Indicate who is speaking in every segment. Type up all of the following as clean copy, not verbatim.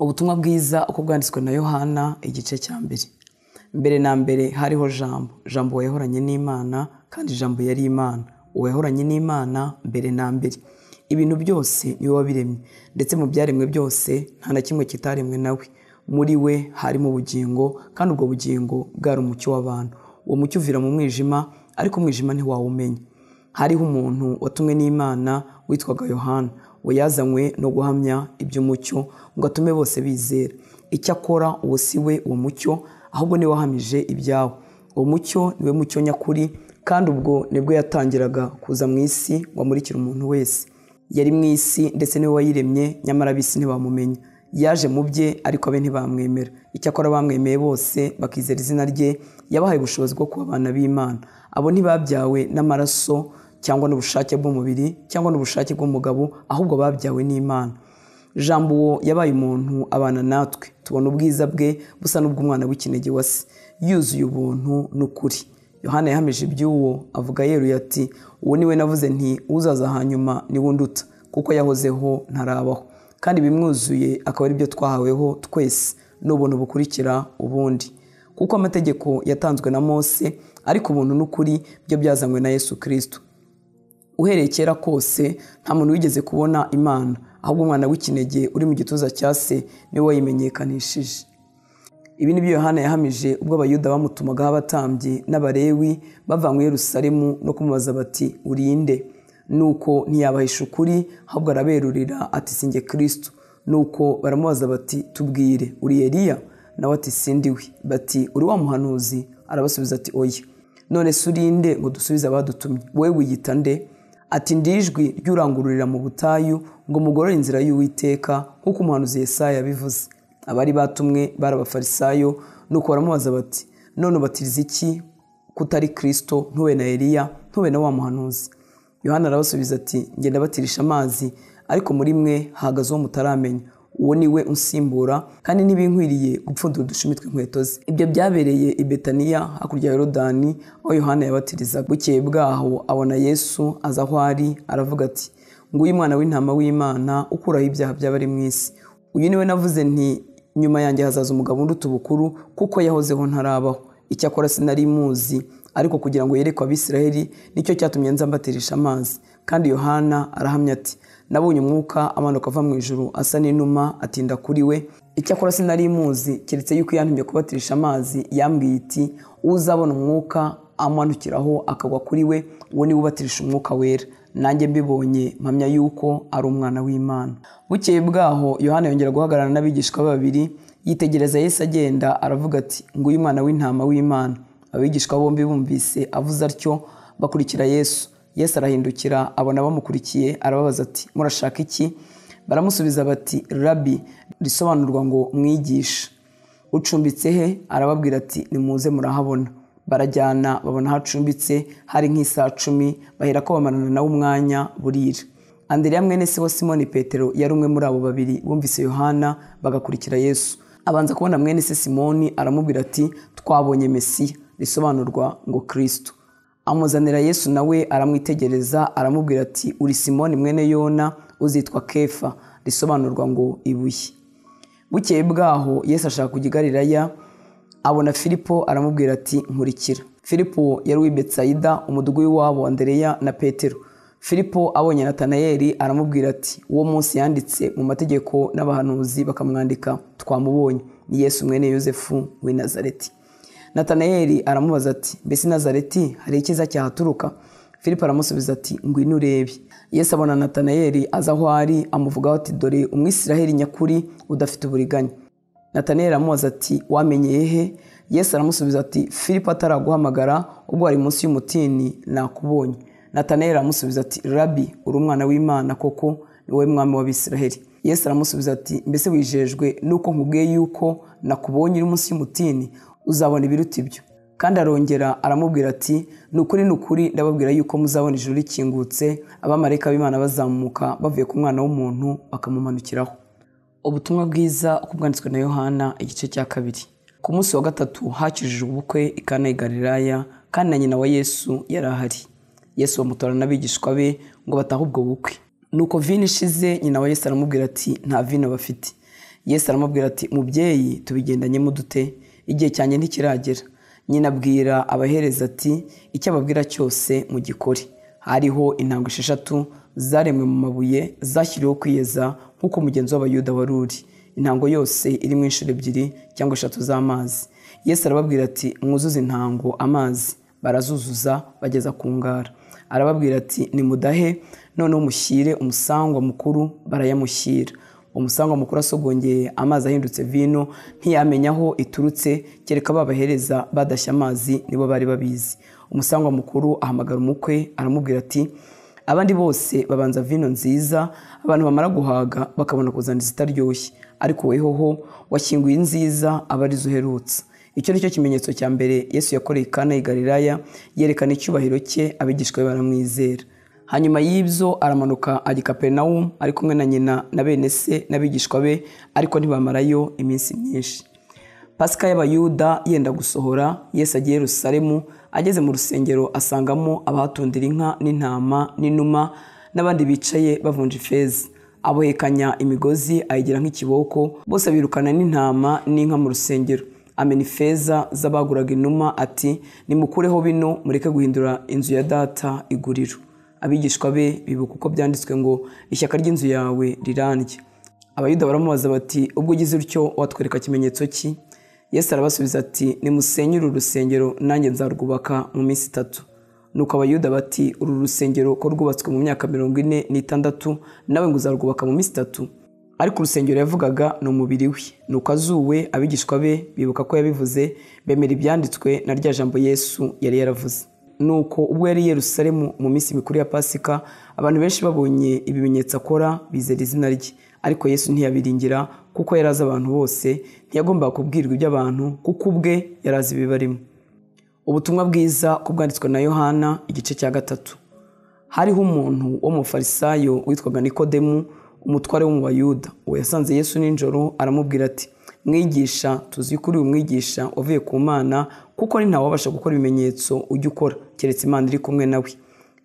Speaker 1: Ubutumwa bwiza uko bwanditswe na Yohana igice cya mbere. Mbere na mbere hariho Jambo. Jambo wayahoranye n'Imana kandi Jambo yari Imana. Uwayahoranye n'Imana mbere na mbere. Ibintu byose niwe wabiremye, ndetse mu byaremwe byose nta na kimwe kitaremwe nawe. Muri we harimo ubugingo, kandi ubwo bugingo bwari umucyo w'abantu. Uwo mucyo uvira mu mwijima, ariko umwijima ntiwawumenya. Hariho umuntu watumwe n'Imana witwaga Yohana. We yazanywe no guhamya iby'umucyo ngo atume bose bizera. Icyo akora uwo si we uwo mucyo, ahubwo niwe wahamije ibyawo. Uwo mucyo niwe mucyo nyakuri, kandi ubwo nibwo yatangiraga kuza mu isi ngo amurikire umuntu wese. Yari mu isi ndetse niwe wayiremye, nyamara ab'isi ntibamumenya. Yaje mu bye, ariko abe ntibamwemera. Icyakora bamwemeye bose bakizera izina rye, yabahaye ubushobozi bwo kuba abana b'Imana. Abo ntibabyawe n'amaraso cyangwa n'ubushake bw'umubiri cyangwa n'ubushake bw'umugabo, ahubwo babyawe n'Imana. Jambo uwo yabaye umuntu abana natwe, tubona ubwiza bwe busa n'ubw'umwana w'ikinege wa se, yuzuye ubuntu n'ukuri. Yohana yahamije iby'uwo, avuga yeruye ati, uwo niwe navuze nti uzaza hanyuma ni we unduta, kuko yahozeho ntarabaho, kandi bimwuzuye akaba ari byo twahaweho twese n'ubuntu bukurikira ubundi. Kuko amategeko yatanzwe na Mose, ariko ubuntu n'ukuri byo byazanywe na Yesu Kristo. Uhereye kera kose nta muntu wigeze kubona Imana, ahubwo umwana w'ikinege uri mu gituza cya se niwe wayimenyekanishije. Ibi ni byo Yohana yahamije ubwo abayuda bamutumagaho abatambyi n'Abalewi bavanywe i Yerusalemu no kumubaza bati, urinde? Nuko ntiyabahisha ukuri, ahubwo araberurira ati, si njye Kristo. Nuko baramubaza bati, tubwire, uri Eliya? Nawe ati, sindi we. Bati, uri wa muhanuzi? Arabasubiza ati, oya. None se urinde ngo dusubize abadutumye? Wowe wiyita nde? Ati, ndi ijwi ry'urangururira mu butayu ngo mugorore inzira y'Uwiteka, nk'uko umuhanuzi Yesaya yabivuze. Abari batumwe bari Abafarisayo, nuko baramubaza bati, none ubatiriza iki kutari Kristo, ntube na Eliya, ntube na wa muhanuzi? Yohana arabasubiza ati, njye ndabatirisha amazi, ariko muri mwe hahagaze uwo mutaramenya. Uwo ni we unsimbura, kandi ntibinkwiriye gupfundura udushumi tw'inkweto ze. Ibyo byabereye i Betaniya hakurya ya Yorodani, aho Yohana yabatirizaga. Bukeye bwaho abona Yesu aza aho ari, aravuga ati, nguyu umwana w'intama w'Imana ukuraho ibyaha by'abari mu isi. Uyu niwe navuze nti, nyuma yanjye hazaza umugabo unduta ubukuru, kuko yahozeho ntarabaho. Icyakora sinari muzi, ariko kugira ngo yerekwe Abisiraheli, nicyo cyatumye nza mbatirisha amazi. Kandi Yohana arahamya ati, nabonye umwuka amanuka ava mu ijuru asa n'inuma atinda kuri we. Icyakora sinari muzi, keretse yuko yantumye kubatirisha amazi, yambwiye iti, uzabona umwuka amanukiraho akagwa kuri we, uwo niwe ubatirisha umwuka wera. Nanjye mbibonye mpamya yuko ari umwana w'Imana. Bukeye bwaho Yohana yongera guhagarara n'abigishwa be babiri, yitegereza Yesu agenda, aravuga ati, nguyu umwana w'intama w'Imana. Abigishwa bombi bumvise avuze atyo, bakurikira Yesu. Yesu arahindukira abona bamukurikiye, arababaza ati, murashaka iki? Baramusubiza bati, Rabi, risobanurwa ngo mwigisha. Ucumbitse he? Arababwira ati, nimuze murahabona. Barajyana babona hacumbitse, hari nk'isaha 10, baherako bamarana nawe umwanya burira. Andereya mwene se wa Simoni Petero yari umwe muri abo babiri bumvise Yohana bagakurikira Yesu. Abanza kubona mwene se Simoni, aramubwira ati, twabonye Mesiya, risobanurwa ngo Kristo. Amuzanira Yesu, nawe aramwitegereza, aramubwira ati, uri Simoni mwene Yona, uzitwa Kefa, risobanurwa ngo ibuye. Bukeye bwaho Yesu ashaka kujya i Galilaya, abona Filipo, aramubwira ati, nkurikira. Filipo yari w'i Betsayida, umudugudu w'iwabo wa Andereya na Petero. Filipo abonye Natanayeli, aramubwira ati, uwo munsi yanditse mu mategeko n'abahanuzi bakamwandika, twamubonye, ni Yesu mwene Yosefu w'i Nazareti. Natanayeli aramubaza ati, mbese Nazareti hari ikiza cyahaturuka? Filipo aramusubiza ati, ngwino urebe. Yesu abona Natanayeli aza aho ari, amuvugaho ati, dore Umwisiraheli nyakuri udafite uburiganya. Natanayeli aramubaza ati, wamenyeye he? Yesu aramusubiza ati, Filipo ataraguhamagara, ubwo wari munsi y'umutini nakubonye. Natanayeli aramusubiza ati, Rabi, uri umwana w'Imana koko, ni wowe mwami w'Abisiraheli. Yesu aramusubiza ati, mbese wijejwe nuko nkubwiye yuko nakubonye uri munsi y'umutini? Uzabona ibiruta ibyo. Kandi arongera aramubwira ati, nukuri ndababwira yuko muzabona ijuru rikingutse, abamarayika b'Imana bazamuka bavuye ku mwana w'umuntu bakamumanukiraho. Ubutumwa bwiza uko bwanditswe na Yohana igice cya 2. Ku munsi wa gatatu hakijijwe ubukwe i Kana i Galilaya, kandi na nyina wa Yesu yari ahari. Yesu bamutorana n'abigishwa be ngo batahe ubwo bukwe. Nuko vino ishize, nyina wa Yesu aramubwira ati, nta vino bafite. Yesu aramubwira ati mubyeyi tubigendanyemo dute, igihe cyanjye ntikiragera. Nyina abwira abahereza ati icyo ababwira cyose mugikore. Hariho intango 6 zaremwe mu mabuye zashyiriweho kwiyeza nk'uko umugenzo w'abayuda wari uri. Intango yose irimo inshuro 2 cyangwa 3 z'amazi. Yesu arababwira ati mwuzuze intango amazi. Barazuzuza bageza ku ngara. Arababwira ati nimudahe, noneho mushyire umusangwa mukuru. Barayamushyira. Umusangwa mukuru asogongeye amazi ahindutse vino ntiyamenya aho iturutse, kereka babahereza badashya amazi nibo bari babizi. Umusangwa mukuru ahamagara umukwe aramubwira ati abandi bose babanza vino nziza, abantu bamara guhaga bakabona kuzana izitaryoshye, ariko wehoho washyinguye nziza aba arizo uherutse. Icyo ni cyo kimenyetso cya mbere Yesu yakoreye i Kana y'i Galilaya, yerekana icyubahiro cye, abigishwa be baramwizera. Hanyuma y'ibyo aramanuka ajya i Kaperinawumu ari kumwe na nyina na bene se n'abigishwa be, ariko ntibamarayo iminsi myinshi. Pasika y'Abayuda yenda gusohora, Yesu agiye i Yerusalemu. Ageze mu rusengero asangamo abahatundira inka n'intama n'inuma n'abandi bicaye bavunja ifeza. Abohekanya imigozi ayigira nk'ikiboko, bose birukana n'intama n'inka mu rusengero. Amena ifeza z'abaguraga inuma ati nimukureho bino, mureke guhindura inzu ya data iguriro. Abigishwa be bibuka uko byanditswe ngo ishyaka ry'inzu yawe rirandya. Abayuda baramubaza bati ubwo ugize utyo watwereka kimenyetso ki? Yesu arabasubiza ati nimusenyure uru rusengero nanjye nzarwubaka mu minsi 3. Nuko Abayuda bati uru rusengero ko rwubatswe mu myaka 46, nawe ngo uzarwubaka mu minsi 3? Ariko urusengero yavugaga ni umubiri we. Nuko azuwe abigishwa be bibuka ko yabivuze, bemera ibyanditswe na rya jambo Yesu yari yaravuze. Nuko ubwo yari i Yerusalemu mu minsi mikuru ya Pasika, abantu benshi babonye ibimenyetso akora bizera izina rye. Ariko Yesu ntiyabiringira kuko yari azi abantu bose, ntiyagombaga kubwirwa iby'abantu kuko ubwe yari azi ibibarimo. Ubutumwa bwiza ko bwanditswe na Yohana igice cya 3. Hariho umuntu wo mu Farisayo witwaga Nikodemu, umutware wo mu Bayuda. Uwo yasanze Yesu nijoro aramubwira ati mwigisha, tuzi ko uri umwigisha wavuye ku Mana, kuko ni ntawe wabasha gukora ibimenyetso ujya ukora keretse Imana iri kumwe nawe.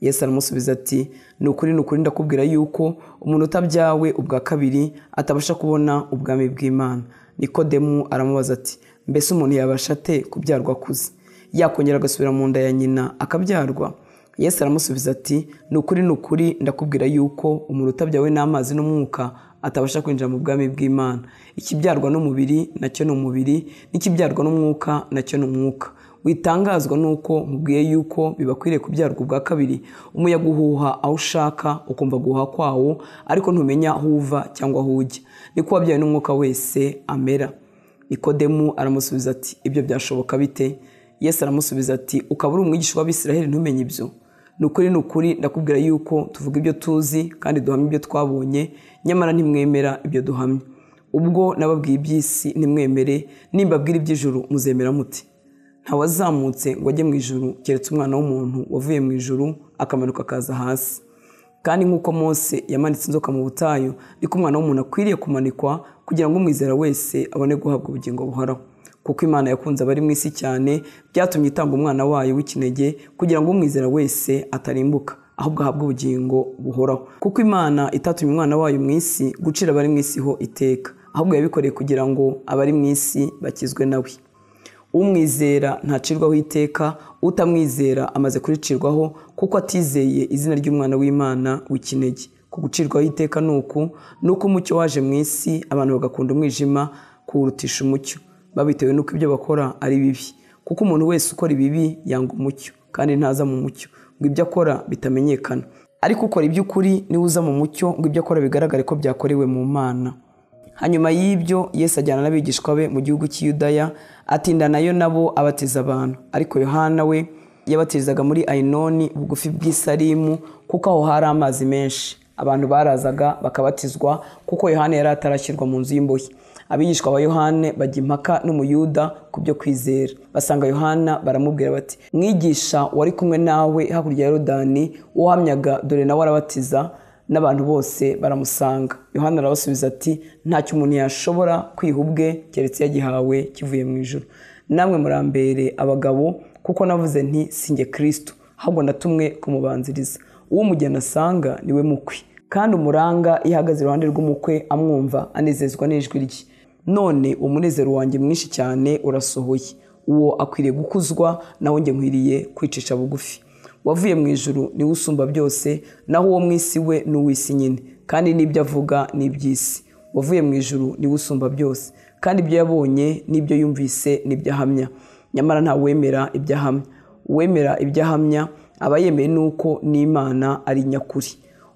Speaker 1: Yesu aramusubiza ati ni ukuri ndakubwira yuko umuntu utabyawe ubwa kabiri atabasha kubona ubwami bw'Imana. Nikodemu aramubaza ati mbese umuntu yabasha ate kubyarwa akuze? Yakongera agasubira mu nda ya nyina akabyarwa? Yesu aramusubiza ati ni ukuri ndakubwira yuko umuntu utabyawe n'amazi n'umwuka atabasha kwinjira mu bwami bw'Imana. Ikibyarwa n'umubiri nacyo ni umubiri, n'ikibyarwa n'umwuka nacyo ni umwuka. Witangazwa nuko nkubwiye yuko bibakwiriye kubyarwa ubwa kabiri. Umuyaga uhuha aho ushaka ukumva guhuha kwawo, ariko ntumenya aho uva cyangwa aho ujya. Niko wabyawe n'umwuka wese amera. Nikodemu aramusubiza ati ibyo byashoboka bite? Yesu aramusubiza ati ukaba uri umwigisha w'Abisiraheli ntumenye ibyo? Ni ukuri ndakubwira yuko tuvuga ibyo tuzi kandi duhamya ibyo twabonye, nyamara ntimwemera ibyo duhamya. Ubwo nababwiye iby'isi ntimwemere, nimbabwira iby'ijuru muzemera muti? Ntawazamutse ngo ajye mu ijuru keretse umwana w'umuntu wavuye mu ijuru akamanuka akaza hasi. Kandi nk'uko Mose yamanitse inzoka mu butayu, niko umwana w'umuntu akwiriye kumanikwa, kugira ngo umwizera wese abone guhabwa ubugingo buhoraho. Kuko Imana yakunze abari mu isi cyane, byatumye itanga umwana wayo w'ikinege, kugira ngo umwizera wese atarimbuka, ahubwo ahabwe ubugingo buhoraho. Kuko Imana itatumye umwana wayo mu isi gucira abari mu isi ho iteka, ahubwo yabikoreye kugira ngo abari mu isi bakizwe nawe. Umwizera ntacirwaho iteka, utamwizera amaze kuricirwaho, kuko atizeye izina ry'umwana w'Imana w'ikinege. Ku gucirwaho iteka nuko umucyo waje mu isi, abantu bagakunda umwijima kuwurutisha umucyo, babitewe nuko ibyo bakora ari bibi. Kuko umuntu wese ukora ibibi yanga umucyo, kandi ntaza mu mucyo ngo ibyo akora bitamenyekana. Ariko ukora iby'ukuri niwe uza mu mucyo ngo ibyo akora bigaragare ko byakorewe mu Mana. Hanyuma y'ibyo Yesu ajyana n'abigishwa be mu gihugu cy'Iyudaya, atindanayo nabo abatiza abantu. Ariko Yohana we yabatirizaga muri Ainoni bugufi bw'Isalimu, kuko aho hari amazi menshi. Abantu barazaga bakabatizwa, kuko Yohana yari atarashyirwa mu nzu y'imbohe. Abigishwa ba Yohana bajya impaka n'umuyuda ku byo kwizera. Basanga Yohana baramubwira bati mwigisha wari kumwe nawe hakurya ya Yorodani uhamyaga, dore nawe arabatiza n'abantu bose baramusanga. Yohana arabasubiza ati ntacyo umuntu yashobora kwiha ubwe keretse yagihawe kivuye mu ijuru. Namwe murambere abagabo, kuko navuze nti sinjye Kristo, ahubwo natumwe kumubanziriza. Uwo umugeni asanga niwe mukwe. kandi umuranga ihagaze iruhande rw'umukwe amwumva anezezwa n'ijwi rye. None umunezero wanjye mwinshi cyane urasohoye, uwo akwiriye gukuzwa, naho njye nkwiriye kwicisha bugufi. Wavuye mu ijuru niwe usumba byose, naho uwo mu isi we ni uw'isi nyine, kandi n'ibyo avuga ni iby'isi. Wavuye mu ijuru niwe usumba byose, kandi ibyo yabonye n'ibyo yumvise n'ibyo ahamya. Nyamara nta wemera ibyo ahamya. Uwemera ibyo ahamya aba yemeye nuko n'Imana ari nyakuri.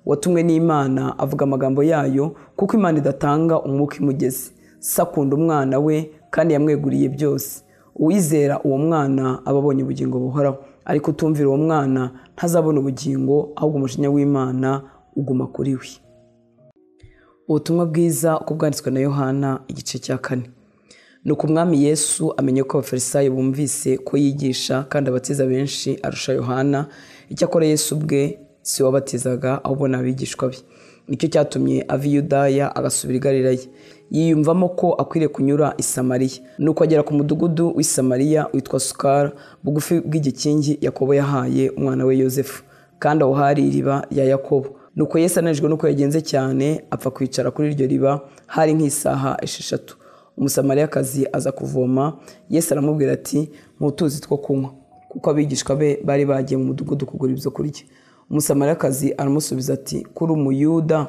Speaker 1: Watumwe n'Imana avuga amagambo yayo, kuko Imana idatanga umwuka imugeze. Se akunda umwana we kandi yamweguriye byose. Uwizera uwo mwana aba abonye ubugingo buhoraho, ariko utumvira uwo mwana ntazabona ubugingo, ahubwo umujinya w'Imana uguma kuri we. Ubutumwa bwiza uko bwanditswe na Yohana igice cya 4. Nuko umwami Yesu amenye ko abafarisayo bumvise ko yigisha kandi abatiza benshi arusha Yohana. Icyakora Yesu ubwe si wabatizaga, ahubwo n'abigishwa be. Nicyo cyatumye ava i Yudaya agasubira i Galilaya. Yiyumvamo ko akwiriye kunyura i Samariya. Nuko agera ku mudugudu w'i Samariya witwa Sukara, bugufi bw'igikingi Yakobo yahaye umwana we Yozefu, kandi aho hari iriba rya Yakobo. Nuko Yesu anejwe nuko yagenze cyane, apfa kwicara kuri iryo riba. Hari nk'isaha 6. Umusamariyakazi aza kuvoma. Yesu aramubwira ati, "Mutuzi two kunywa," kuko abigishwa be bari bagiye mu mudugudu kugura ibyo kurya. Umusamariyakazi aramusubiza ati, "Kuri Umuyuda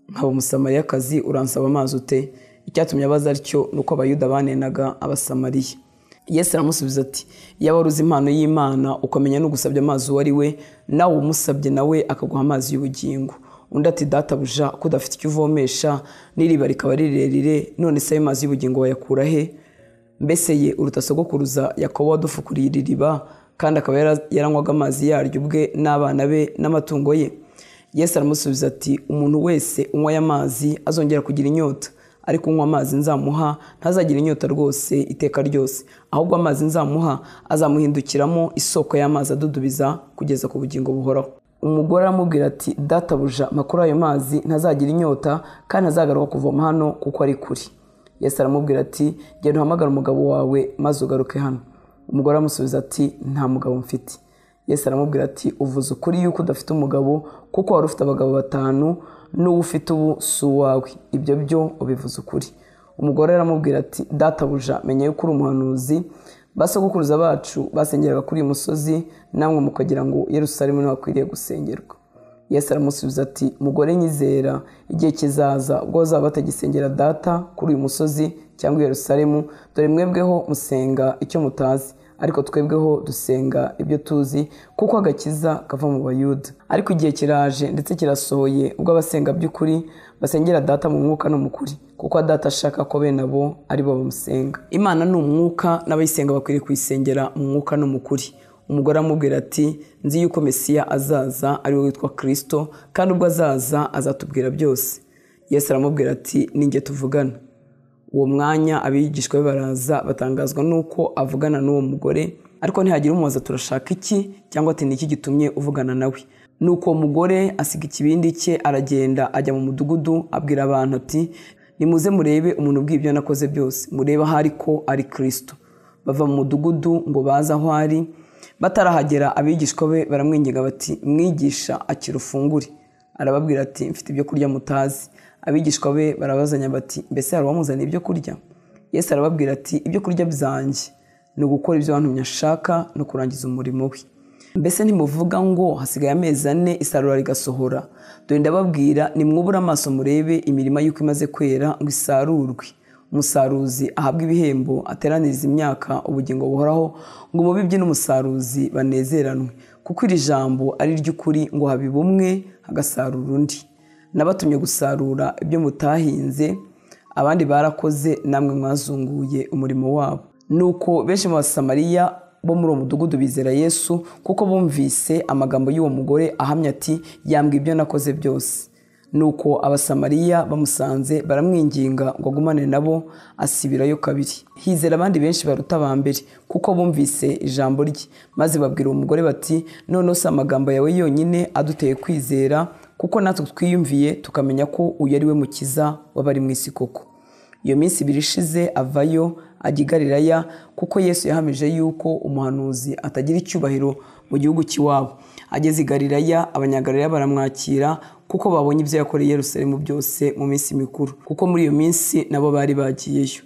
Speaker 1: nkaba Umusamariyakazi uransaba amazi ute?" Icyatumye abaza atyo nuko Abayuda banenaga Abasamariya. Yesu aramusubiza ati, "Iyo wari uzi impano y'Imana ukamenya no gusabye amazi uwo ari we, nawe umusabye nawe akaguha amazi y'ubugingo." Undi ati, "Databuja, ko udafite icyo uvomesha n'iriba rikaba rirerire, none se ayo mazi y'ubugingo wayakura he? Mbese ye uruta sogokuruza Yakobo wadufukuriye iri riba, kandi akaba yaranywaga amazi yaryo ubwe n'abana be n'amatungo ye?" Yesu aramusubiza ati, "Umuntu wese unywa aya mazi azongera kugira inyota, ariko unywa amazi nzamuha ntazagira inyota rwose iteka ryose, ahubwo amazi nzamuha azamuhindukiramo isoko y'amazi adudubiza kugeza ku bugingo buhoraho." Umugore aramubwira ati, "Databuja, makuru ayo mazi ntazagira inyota, kandi ntazagaruka kuvoma hano kuko ari kuri." Yesu aramubwira ati, "Genda uhamagare umugabo wawe maze ugaruke hano." Umugore aramusubiza ati, "Nta mugabo mfite." Yesu aramubwira ati, "Uvuze ukuri yuko udafite umugabo, kuko wari ufite abagabo 5, n'uwo ufite ubu si uwawe. Ibyo byo ubivuze ukuri." Umugore aramubwira ati, "Databuja, menya yuko uri umuhanuzi. Basogokuruza bacu basengeraga kuri uyu musozi, namwe mukagira ngo Yerusalemu niho hakwiriye gusengerwa." Yesu aramusubiza ati, "Mugore nyizera, igihe kizaza ubwo bazaba batagisengera Data kuri uyu musozi cyangwa i Yerusalemu. Dore mwebweho musenga icyo mutazi, ariko twebweho dusenga ibyo tuzi, kuko agakiza kava mu Bayuda. Ariko igihe kiraje ndetse kirasohoye ubwo abasenga by'ukuri basengera Data mu mwuka no mu kuri, kuko Data ashaka ko bene abo ari bo bamusenga. Imana ni umwuka, n'abayisenga bakwiriye kuyisengera mu mwuka no mu kuri." Umugore aramubwira ati, "Nzi yuko Mesiya azaza, ari we witwa Kristo, kandi ubwo azaza azatubwira byose." Yesu aramubwira ati, "Ni njye tuvugana." Uwo mwanya abigishwa be baraza batangazwa nuko avugana n'uwo mugore, ariko ntihagira umubaza, "Turashaka iki?" cyangwa ati, "Ni iki gitumye uvugana nawe?" Nuko uwo mugore asiga ikibindi cye aragenda ajya mu mudugudu, abwira abantu ati, "Nimuze murebe umuntu bw'ibyo nakoze byose, murebe ahari ko ari Kristo." Bava mu mudugudu ngo baze aho ari. Batarahagera abigishwa be baramwinginga bati, "Mwigisha, akira ufungure." Arababwira ati, "Mfite ibyo kurya mutazi." Abigishwa be barabazanya bati, "Mbese hari uwamuzaniye ibyo kurya?" Yesu arababwira ati, "Ibyo kurya byanjye ni ugukora ibyo wantumye ashaka no kurangiza umurimo we. Mbese ntimuvuga ngo hasigaye amezi 4 isarura rigasohora? Dore ndababwira, nimwubure amaso murebe imirima y'uko imaze kwera ngo isarurwe. Umusaruzi ahabwa ibihembo, ateraniriza imyaka ubugingo buhoraho, ngo umubibyi n'umusaruzi banezeranwe. Kuko iri jambo ari ry'ukuri, ngo habiba umwe hagasarura undi. Nabatumye gusarura ibyo mutahinze, abandi barakoze, namwe mwazunguye umurimo wabo." Nuko benshi mu Basamariya bo muri uwo mudugudu bizera Yesu, kuko bumvise amagambo y'uwo mugore ahamya ati, "Yambwiye ibyo nakoze byose." Nuko Abasamariya bamusanze baramwinginga ngo agumane nabo, asibirayo 2. Hizera abandi benshi baruta aba mbere, kuko bumvise ijambo rye. Maze babwira uwo mugore bati, "None se amagambo yawe yonyine aduteye kwizera, kuko natwe twiyumviye tukamenya ko uyu ari we mukiza w'abari mu isi koko." Iyo minsi 2 ishize avayo ajya i Galilaya, kuko Yesu yahamije yuko umuhanuzi atagira icyubahiro mu gihugu cy'iwabo. Ageze i Galilaya, Abanyagalilaya baramwakira, kuko babonye ibyo yakoreye i Yerusalemu byose mu minsi mikuru, kuko muri iyo minsi nabo bari bagiyeyo.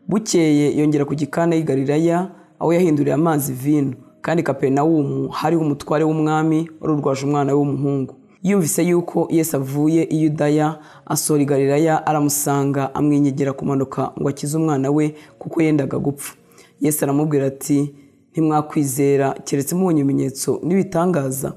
Speaker 1: Bukeye yongera ku gikana y'i Galilaya, aho yahinduriye amazi vino, kandi Kaperinawumu hariho umutware w'umwami wari urwaje umwana we w'umuhungu. Yumvise yuko Yesu avuye i Yudaya asohora i Galilaya, aramusanga amwinyegera kumanuka ngo akize umwana we kuko yendaga gupfa. Yesu aramubwira ati, ntimwakwizera keretse mubonye ibimenyetso n'ibitangaza?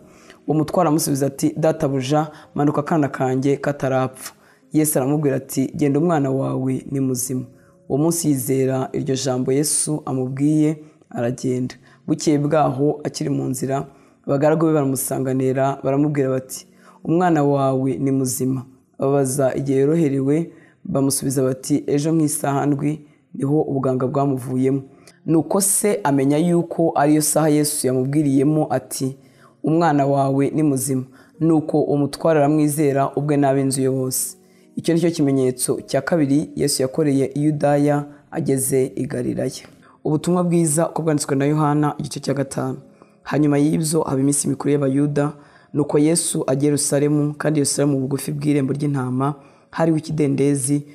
Speaker 1: Uwo mutware amusubiza ati, databuja, manuka akana kanjye katarapfa. Yesu aramubwira ati, genda umwana wawe ni muzima. Uwo munsi yizera iryo jambo Yesu amubwiye, aragenda. Bukeye bwaho akiri mu nzira, abagaragu be baramusanganira baramubwira bati, umwana wawe ni muzima. Babaza igihe yoroherewe, bamusubiza bati, ejo nk'isaha ndwi niho ubuganga bwamuvuyemo. Nuko se amenya yuko ariyo saha Yesu yamubwiriyemo ati, umwana wawe ni muzima. Nuko umutware aramwizera ubwe n'ab'inzu ye bose. Icyo ni cyo kimenyetso cya kabiri Yesu yakoreye i Yudaya ageze i Galilaya. Ubutumwa bwiza uko bwanditswe na Yohana igice cya 5. Hanyuma y'ibyo haba iminsi mikuru y'Abayuda, nuko Yesu ajya i Yerusalemu, kandi Yerusalemu mu bugufi bw'irembo ry'intama hariho ikidendezi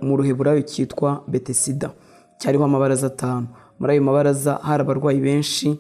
Speaker 1: mu ruheburayo cyitwa Betesida, cyariho amabaraza 5. Muri ayo mabaraza hari abarwayi benshi,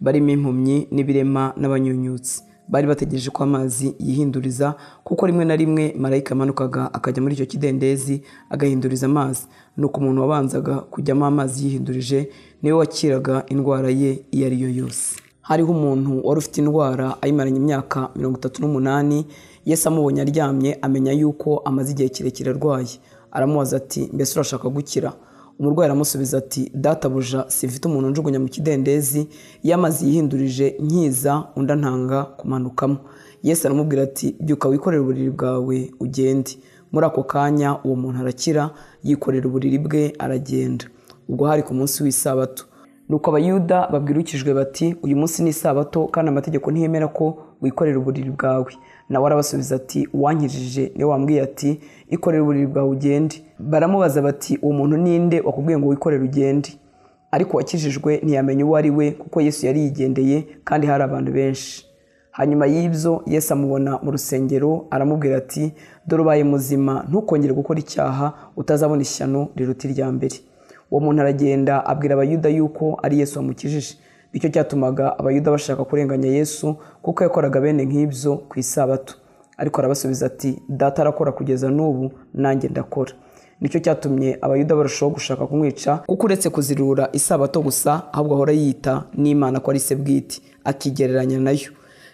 Speaker 1: barimo impumyi n'ibirema n'abanyunyutsi. Bari bategereje ko amazi yihinduriza, kuko rimwe na rimwe marayika amanukaga akajya muri icyo kidendezi agahinduriza amazi. Nuko umuntu wabanzaga kujyamo amazi yihindurije niwe wakiraga indwara ye iyo ari yo yose. Hariho umuntu wari ufite indwara ayimaranye imyaka 38. Yesu amubonye aryamye, amenya yuko amaze igihe kirekire arwaye. Aramubaza ati, mbese urashaka gukira? Umurwayi aramusubiza ati, databuja, sifite umuntu njugunya mu kidendezi, iyo amazi yihindurije nkiza undi antanga kumanukamo. Yesu aramubwira ati, byuka wikorere uburiri bwawe ugende. Muri ako kanya uwo muntu arakira, yikorera uburiri bwe aragenda. Ubwo hari ku munsi w'isabato. Nuko Abayuda babwirukijwe bati, uyu munsi ni isabato, kandi amategeko ntiyemera ko wikorera uburiri bwawe. Nawe arabasubiza ati, uwankijije niwe wambwiye ati, ikorera uburiri bwawe ugende. Baramubaza bati, uwo muntu ninde wakubwiye ngo wikorere ugende? Ariko wakijijwe ntiyamenya uwo ari we, kuko Yesu yari yigendeye kandi hari abantu benshi. Hanyuma y'ibyo Yesu amubona mu rusengero, aramubwira ati, dore ubaye muzima, ntukongere gukora icyaha, utazabona ishyano riruta irya mbere. Uwo muntu aragenda abwira Abayuda yuko ari Yesu wamukijije. Nicyo cyatumaga Abayuda bashaka kurenganya Yesu, kuko yakoraga bene nk'ibyo ku isabato. Ariko arabasubiza ati, data arakora kugeza n'ubu, nanjye ndakora. Nicyo cyatumye Abayuda barushaho gushaka kumwica, kuko uretse kuzirura isabato gusa, ahubwo ahora yita n'Imana ko ari se bwite, akigereranya nayo.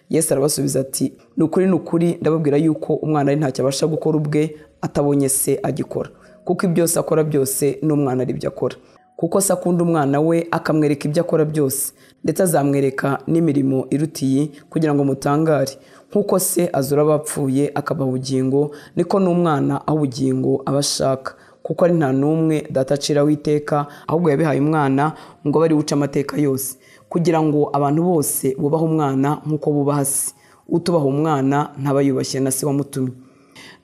Speaker 1: Yesu arabasubiza ati, ni ukuri ndababwira yuko umwana ari ntacyo abasha gukora ubwe atabonye se agikora, kuko ibyo se akora byose n'umwana ari byo akora. Kuko se akunda umwana we, akamwereka ibyo akora byose, ndetse azamwereka n'imirimo irutiye, kugira ngo mutangare. Nk'uko se azura abapfuye akabaha ubugingo, niko n'umwana aho ubugingo aba ashaka. Kuko ari nta n'umwe data aciraho iteka, ahubwo yabihaye umwana ngo bari buce amateka yose, kugira ngo abantu bose bubahe umwana nk'uko bubaha se. Utubaha umwana ntaba yubashye na se wamutumye.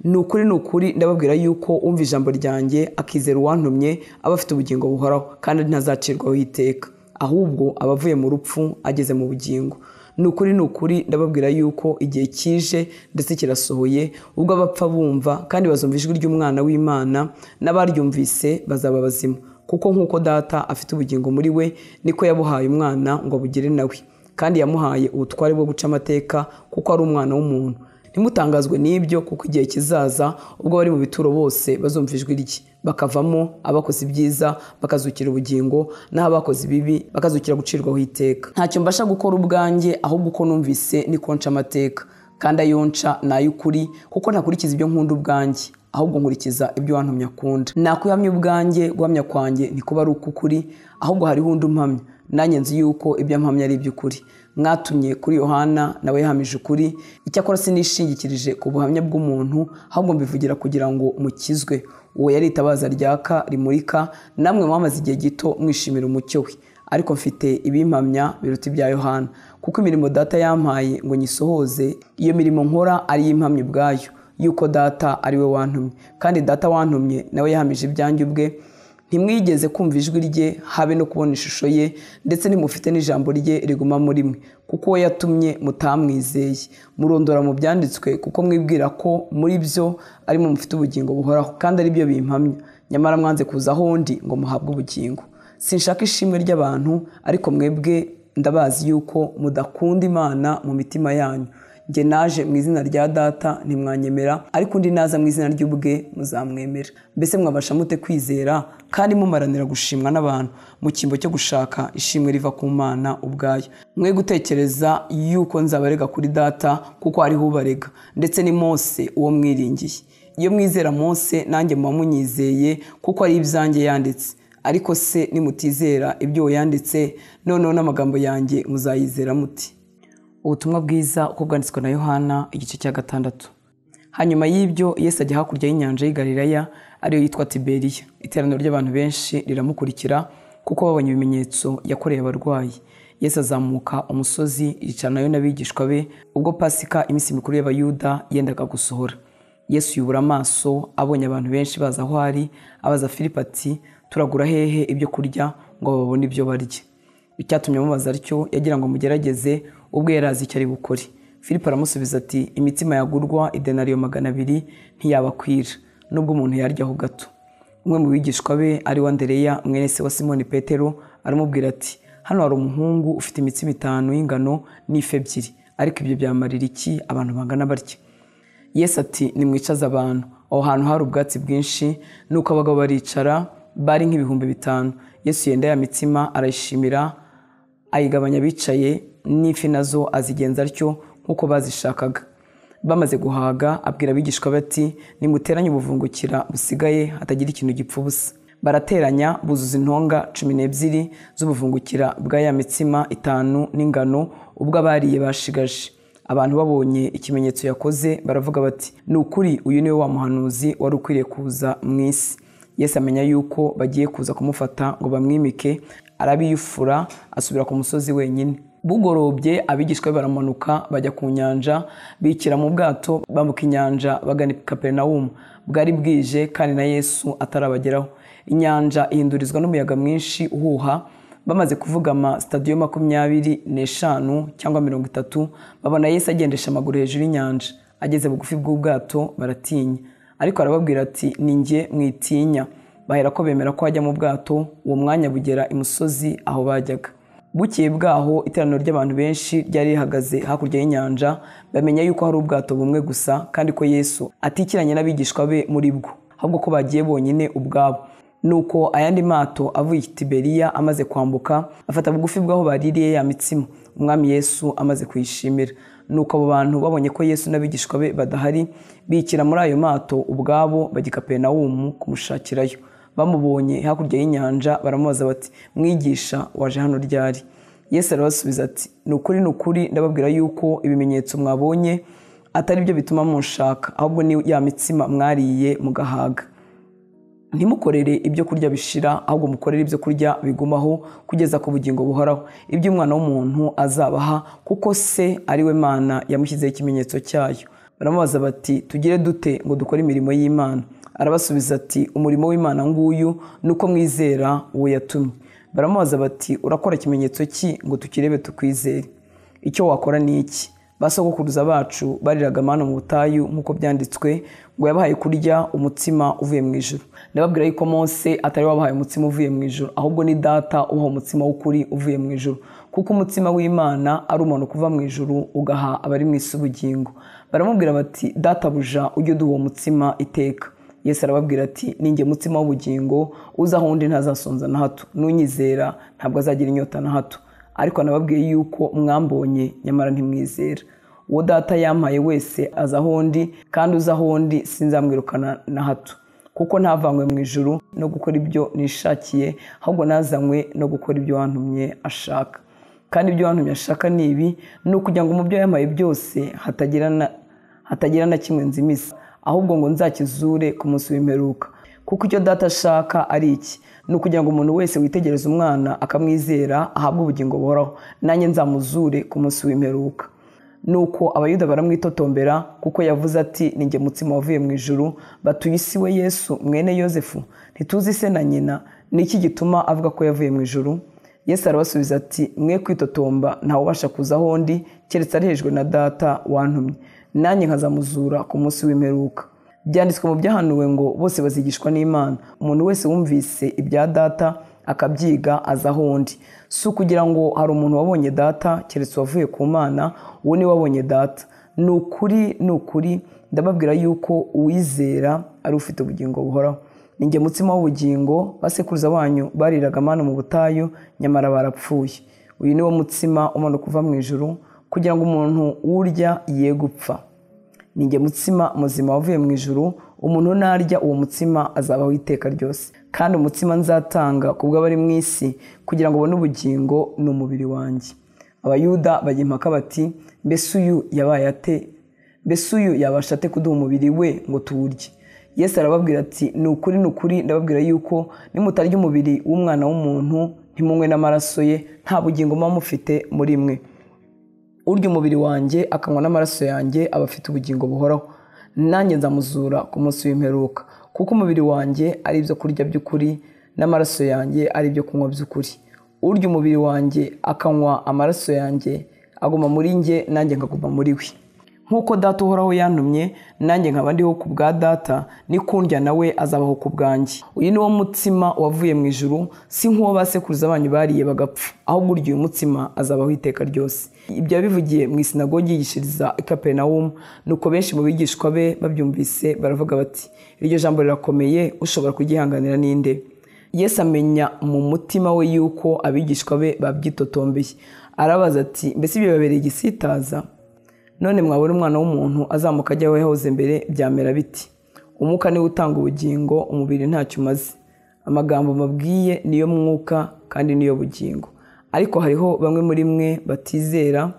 Speaker 1: Ni ukuri ndababwira yuko umva ijambo ryanjye akizera uwantumye aba afite ubugingo buhoraho, kandi ntazacirwaho iteka, ahubwo aba avuye mu rupfu ageze mu bugingo. Ni ukuri ndababwira yuko igihe kije ndetse kirasohoye, ubwo abapfa bumva kandi bazumva ijwi ry'umwana w'Imana, n'abaryumvise bazaba bazima. Kuko nk'uko data afite ubugingo muri we, niko yabuhaye umwana ngo abugire nawe, kandi yamuhaye ubutware bwo guca amateka, kuko ari umwana w'umuntu. Ntimutangazwe n'ibyo, kuko igihe kizaza ubwo bari mu bituro bose bazumva ijwi rye, bakavamo abakoze ibyiza bakazukira ubugingo, naho abakoze ibibi bakazukira gucirwaho iteka. Ntacyo mbasha gukora ubwanjye, ahubwo uko numvise niko nca amateka, kandi ayo nca ni ay'ukuri, kuko ntakurikiza ibyo nkunda ubwanjye, ahubwo nkurikiza ibyo wantumye akunda. Nakuhamya ubwanjye, guhamya kwanjye ntikuba ari uk'ukuri, ahubwo hariho undi umpamya, nanjye nzi yuko ibyo mpamya ari iby'ukuri. Mwatumye kuri Yohana, nawe yahamije ukuri. Icyakora sinishingikirije ku buhamya bw'umuntu, ahubwo mbivugira kugira ngo mukizwe. Uwo yari itabaza ryaka rimurika, namwe mwamaze igihe gito mwishimira umucyo we. Ariko mfite ibimpamya biruta ibya Yohana, kuko imirimo data yampaye ngo nyisohoze, iyo mirimo nkora ari impamya ubwayo, yuko data ari we wantumye. Kandi data wantumye nawe yahamije ibyanjye ubwe, ntimwigeze kumva ijwi rye habe no kubona ishusho ye, ndetse nimufite n'ijambo rye riguma muri mwe, kuko we yatumye mutamwizeye. Murondora mu byanditswe kuko mwibwira ko muri byo arimo mufite ubugingo buhoraho, kandi ari byo bimpamya. Nyamara mwanze kuza aho ndi ngo muhabwe ubugingo. Sinshaka ishimwe ry'abantu, ariko mwebwe ndabazi yuko mudakunda Imana mu mitima yanyu. Njye naje mu izina rya Data ntimwanyemera, ariko undi naza mu izina ry'ubwe muzamwemera. Mbese mwabasha mute kwizera kandi mumaranira gushimwa n'abantu mu cyimbo cyo gushaka ishimwe riva ku Mana ubwayo? Mwe gutekereza yuko nzabarega kuri Data, kuko hariho ubarega, ndetse ni Mose uwo mwiringiye. Iyo mwizera Mose, nanjye muba munyizeye, kuko ari ibyanjye yanditse. Ariko se nimutizera ibyo yanditse, noneho n'amagambo yanjye muzayizera muti? Ubutumwa bwiza uko bwanditswe na Yohana igice cya 6. Hanyuma y'ibyo Yesu ajya hakurya y'inyanja y'i Galilaya, ariyo yitwa Tiberiya. Iteraniro ry'abantu benshi riramukurikira, kuko babonye ibimenyetso yakoreye abarwayi. Yesu azamuka umusozi, yicara nayo n'abigishwa be, ubwo Pasika, iminsi mikuru y'Abayuda, yendaga gusohora. Yesu yubura amaso, abonye abantu benshi baza aho ari, abaza Filipo ati, turagura hehe ibyo kurya ngo babone ibyo barya? Icyatumye amubaza atyo, yagira ngo mugerageze, ubwo yarazi icyo ari bukore. Filipo aramusubiza ati, imitima yagurwa idenariyo 200 ntiyabakwira, nubwo umuntu yaryaho gato. Umwe mu bigishwa be, ari wa Andereya mwene se wa Simoni Petero, aramubwira ati, hano hari umuhungu ufite imitsima 5 y'ingano n'ifi 2, ariko ibyo byamarira iki abantu bangana batya? Yesu ati, nimwicaze abantu. Aho hantu hari ubwatsi bwinshi, nuko abagabo baricara, bari nk'ibihumbi 5. Yesu yenda ya mitsima arayishimira, ayigabanya bicaye, n'ifi nazo azigenza atyo nk'uko bazishakaga. Bamaze guhaga, abwira abigishwa bati, nimuteranye ubuvungukira busigaye, hatagira ikintu gipfa ubusa. Barateranya, buzuza intonga 12 z'ubuvungukira bwa ya mitsima 5 n'ingano, ubwo abariye bashigaje. Abantu babonye ikimenyetso yakoze, baravuga bati, ni ukuri uyu niwe wa muhanuzi wari ukwiriye kuza mu isi. Yesu amenya yuko bagiye kuza kumufata ngo bamwimike, arabiyufura, asubira ku musozi wenyine. Bugorobye, abigishwa be baramanuka bajya ku nyanja, bikira mu bwato, bambuka inyanja bagana i Kaperinawumu. Bwari bwije kandi na Yesu atarabageraho. Inyanja ihindurizwa n'umuyaga mwinshi uhuha. Bamaze kuvugama stadiyo 25 cyangwa 30, babona Yesu agendesha amaguru hejuru y'inyanja. Ageze bugufi bw'ubwato, baratinya. Ariko arababwira ati, ni njye, mwitinya. Bahera ko bemera ko ajya mu bwato. Uwo mwanya bugera imusozi aho bajyaga. Bukeye bwaho, iteraniro ry'abantu benshi ryari rihagaze hakurya y'inyanja, bamenya yuko hari ubwato bumwe gusa, kandi ko Yesu atikiranye n'abigishwa be muri bwo, ahubwo ko bagiye bonyine ubwabo. Nuko ayandi mato avuye i Tiberiya amaze kwambuka, afata bugufi bw'aho baririye ya mitsima. Umwami Yesu amaze kuyishimira. Nuko abo bantu babonye ko Yesu n'abigishwa be badahari, bikira muri ayo mato ubwabo bajya i Kaperinawumu kumushakirayo. Bamubonye hakurya y'inyanja, baramubaza bati, mwigisha, waje hano ryari? Yesu arabasubiza ati, ni ukuri ndababwira yuko ibimenyetso mwabonye atari byo bituma munshaka, ahubwo ni ya mitsima mwariye mugahaga. Ntimukorere ibyo kurya bishira, ahubwo mukorere ibyo kurya bigumaho kugeza ku bugingo buhoraho, ibyo umwana w'umuntu azabaha, kuko se ari we Mana yamushyizeho ikimenyetso cyayo. Baramubaza bati, tugire dute ngo dukore imirimo y'Imana? Arabasubiza ati, umurimo w'Imana nguyu, nuko mwizera uwo yatumye. Baramubaza bati, urakora ikimenyetso ki ngo tukirebe tukwizere? Icyo wakora ni iki? Basogokuruza bacu bariraga manu mu butayu, nk'uko byanditswe ngo yabahaye kurya umutsima uvuye mu ijuru. Ndababwira yuko Mose atari wabahaye umutsima uvuye mu ijuru, ahubwo ni Data ubaha umutsima w'ukuri uvuye mu ijuru. Kuko umutsima w'Imana ari umuntu kuva mu ijuru ugaha abari mu isi ubugingo. Baramubwira bati, Databuja, ujye uduha uwo mutsima iteka. Yesu arababwira ati, ninjye mutsima w'ubugingo, uza aho undi ntazasonza na hato, n'unyizera ntabwo azagira inyota na hato. Ariko anababwiye yuko mwambonye, nyamara ntimwizera. Uwo Data yampaye wese aza aho undi, kandi uza aho undi sinzamwirukana na hato. Kuko ntavanywe mu ijuru no gukora ibyo nishakiye, ahubwo nazanywe no gukora ibyo wantumye ashaka. Kandi ibyo wantumye ashaka ni ibi, ni ukugira ngo mu byo yampaye byose hatagira na kimwe nzimisa, ahubwo ngo nzakizure ku munsi w'imperuka. Kuko icyo Data ashaka ari iki, ni ukugira ngo umuntu wese witegereza umwana akamwizera ahabwe ubugingo buhoraho, nanjye nzamuzure ku munsi w'imperuka. nuko abayuda baramwitotombera kuko yavuze ati ni njye mutsima wavuye mu ijuru, batuye isi we Yesu mwene Yosefu, ntituzi se na nyina, niki gituma avuga ko yavuye mu ijuru? Yesu arabasubiza ati mwe kwitotomba, ntawubasha kuza aho ndi keretse arehejwe na data wantumye, nanjye nkazamuzura ku munsi w'imperuka. Byanditswe mu byahanuwe ngo bose bazigishwa n'Imana, umuntu wese wumvise ibya data akabyiga aza aho ndi. Si ukugira ngo hari umuntu wabonye data keretse wavuye ku Mana, uwo ni wabonye data. Ni ukuri ndababwira yuko uwizera ari ufite ubugingo buhoraho. Ni njye mutsima w'ubugingo, basekuruza banyu bariraga manu mu butayu, nyamara barapfuye. Uyu ni wo mutsima umanuka uva mu ijuru, kugira ngo umuntu urya ye gupfa. Ni njye mutsima muzima wavuye mu ijuru, umuntu narya uwo mutsima azabaho iteka ryose. Kandi umutsima nzatanga kubwo abari mu isi, kugira ngo ubone ubugingo, ni umubiri wanjye. Abayuda bajya impaka bati mbese uyu yabaye ate? Mbese uyu yabasha ate kuduha umubiri we ngo tuwurye? Yesu arababwira ati ni ukuri ndababwira yuko nimutarya umubiri w'umwana w'umuntu ntimunywe n'amaraso ye, nta bugingo muba mufite muri mwe. Urya umubiri wanjye akanywa n'amaraso yanjye aba afite ubugingo buhoraho, nanjye nzamuzura ku munsi w'imperuka. Kuko umubiri wanjye ari ibyo kurya by'ukuri, n'amaraso yanjye ari ibyo kunywa by'ukuri. Urya umubiri wanjye akanywa amaraso yanjye aguma muri njye, nanjye nkaguma muri we. Nk'uko data uhoraho yantumye, nanjye nkaba ndiho ku bwa data, nikundya nawe azabaho ku bwanjye. Uyu ni wo mutsima wavuye mu ijuru, si nk'uwo basekuruza banyu bariye bagapfa, ahubwo urya uyu mutsima azabaho iteka ryose. Ibyo yabivugiye mu isinagogi yigishiriza i Kaperinawumu, nuko benshi mu bigishwa be babyumvise baravuga bati iryo jambo rirakomeye, ushobora kuryihanganira ninde? Yesu amenya mu mutima we yuko abigishwa be babyitotombeye, arabaza ati mbese ibyo bibabereye igisitaza? None mwabona umwana w'umuntu azamuka ajya aho yahoze mbere, byamera biti? Umwuka niwe utanga ubugingo, umubiri ntacyo umaze. Amagambo mabwiye niyo mwuka kandi niyo bugingo. Ariko hariho bamwe muri mwe batizera,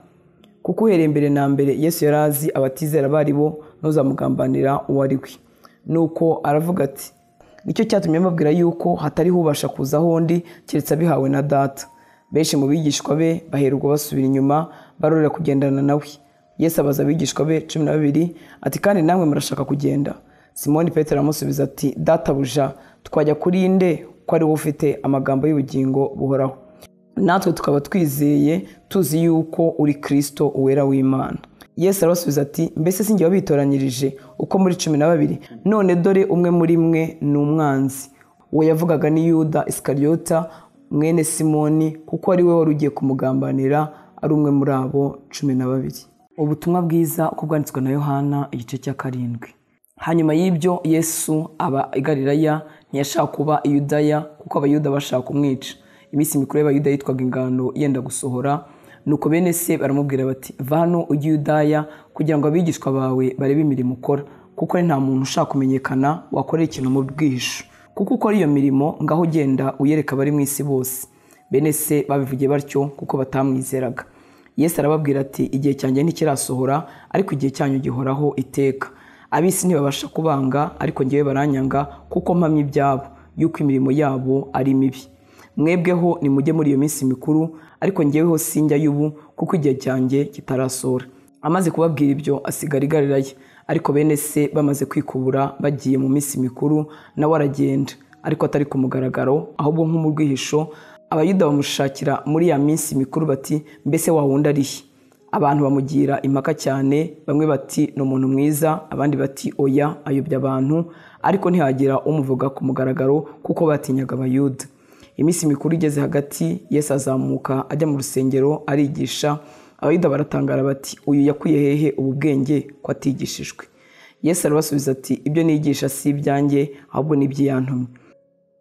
Speaker 1: kuko uhereye mbere na mbere Yesu yari azi abatizera bari bo n'uzamugambanira uwo ari we. Nuko aravuga ati nicyo cyatumye mbabwira yuko hatariho ubasha kuza aho ndi keretse abihawe na data. Benshi mu bigishwa be baherwa basubira inyuma, barorera kugendana nawe. Yesu abaza abigishwa be 12 ati kandi namwe murashaka kugenda? Simoni Petero aramusubiza ati databuja, twajya kuri nde ko ari wowe ufite amagambo y'ubugingo buhoraho? Natwe tukaba twizeye tuzi yuko uri Kristo uwera w'Imana. Yesu arabasubiza ati mbese si njye wabitoranyirije uko muri 12? None dore umwe muri mwe ni umwanzi. Uwo yavugaga ni Yuda Isikariota mwene Simoni, kuko ari we wari ugiye kumugambanira, ari umwe muri abo 12. Ubutumwa bwiza uko bwanditswe na Yohana igice cya 7. Hanyuma y'ibyo Yesu aba i Galilaya, ntiyashaka kuba i Yudaya kuko abayuda bashaka kumwica. Iminsi mikuru y'abayuda yitwaga ingando yenda gusohora, nuko bene se baramubwira bati va hano ujye i Yudaya kugira ngo abigishwa bawe barebe imirimo ukora, kuko nta muntu ushaka kumenyekana wakorera ikintu mu bwihisho. Kuko ukora iyo mirimo ngaho ugenda uyereka abari mu isi bose. Bene se babivugiye batyo kuko batamwizeraga. Yesu arababwira ati igihe cyanjye ntikirasohora, ariko igihe cyanyu gihoraho iteka. Abisi ntibabasha kubanga, ariko ngewe baranyanga, kuko mpamya ibyabo yuko imirimo yabo ari mibi. Mwebweho nimujye muri iyo minsi mikuru, ariko ngeweho sinjya y'ubu, kuko igihe cyanjye kitarasohora. Amaze kubabwira ibyo asigara i Galilaya, ariko bene se bamaze kwikubura bagiye mu minsi mikuru, nawe aragenda, ariko atari ku mugaragaro, ahubwo nko mu rwihisho. Abayuda bamushakira muri ya minsi mikuru bati mbese wa wundi arihe? Abantu bamugira impaka cyane, bamwe bati ni umuntu mwiza, abandi bati oya ayobya abantu, ariko ntihagira umuvuga ku mugaragaro kuko batinyaga abayuda. Iminsi mikuru igeze hagati, Yesu azamuka ajya mu rusengero arigisha. Abayuda baratangara bati uyu yakuye hehe ubu bwenge ko atigishijwe? Yesu arabasubiza ati ibyo nigisha si ibyanjye, ahubwo ni iby'iyantumye.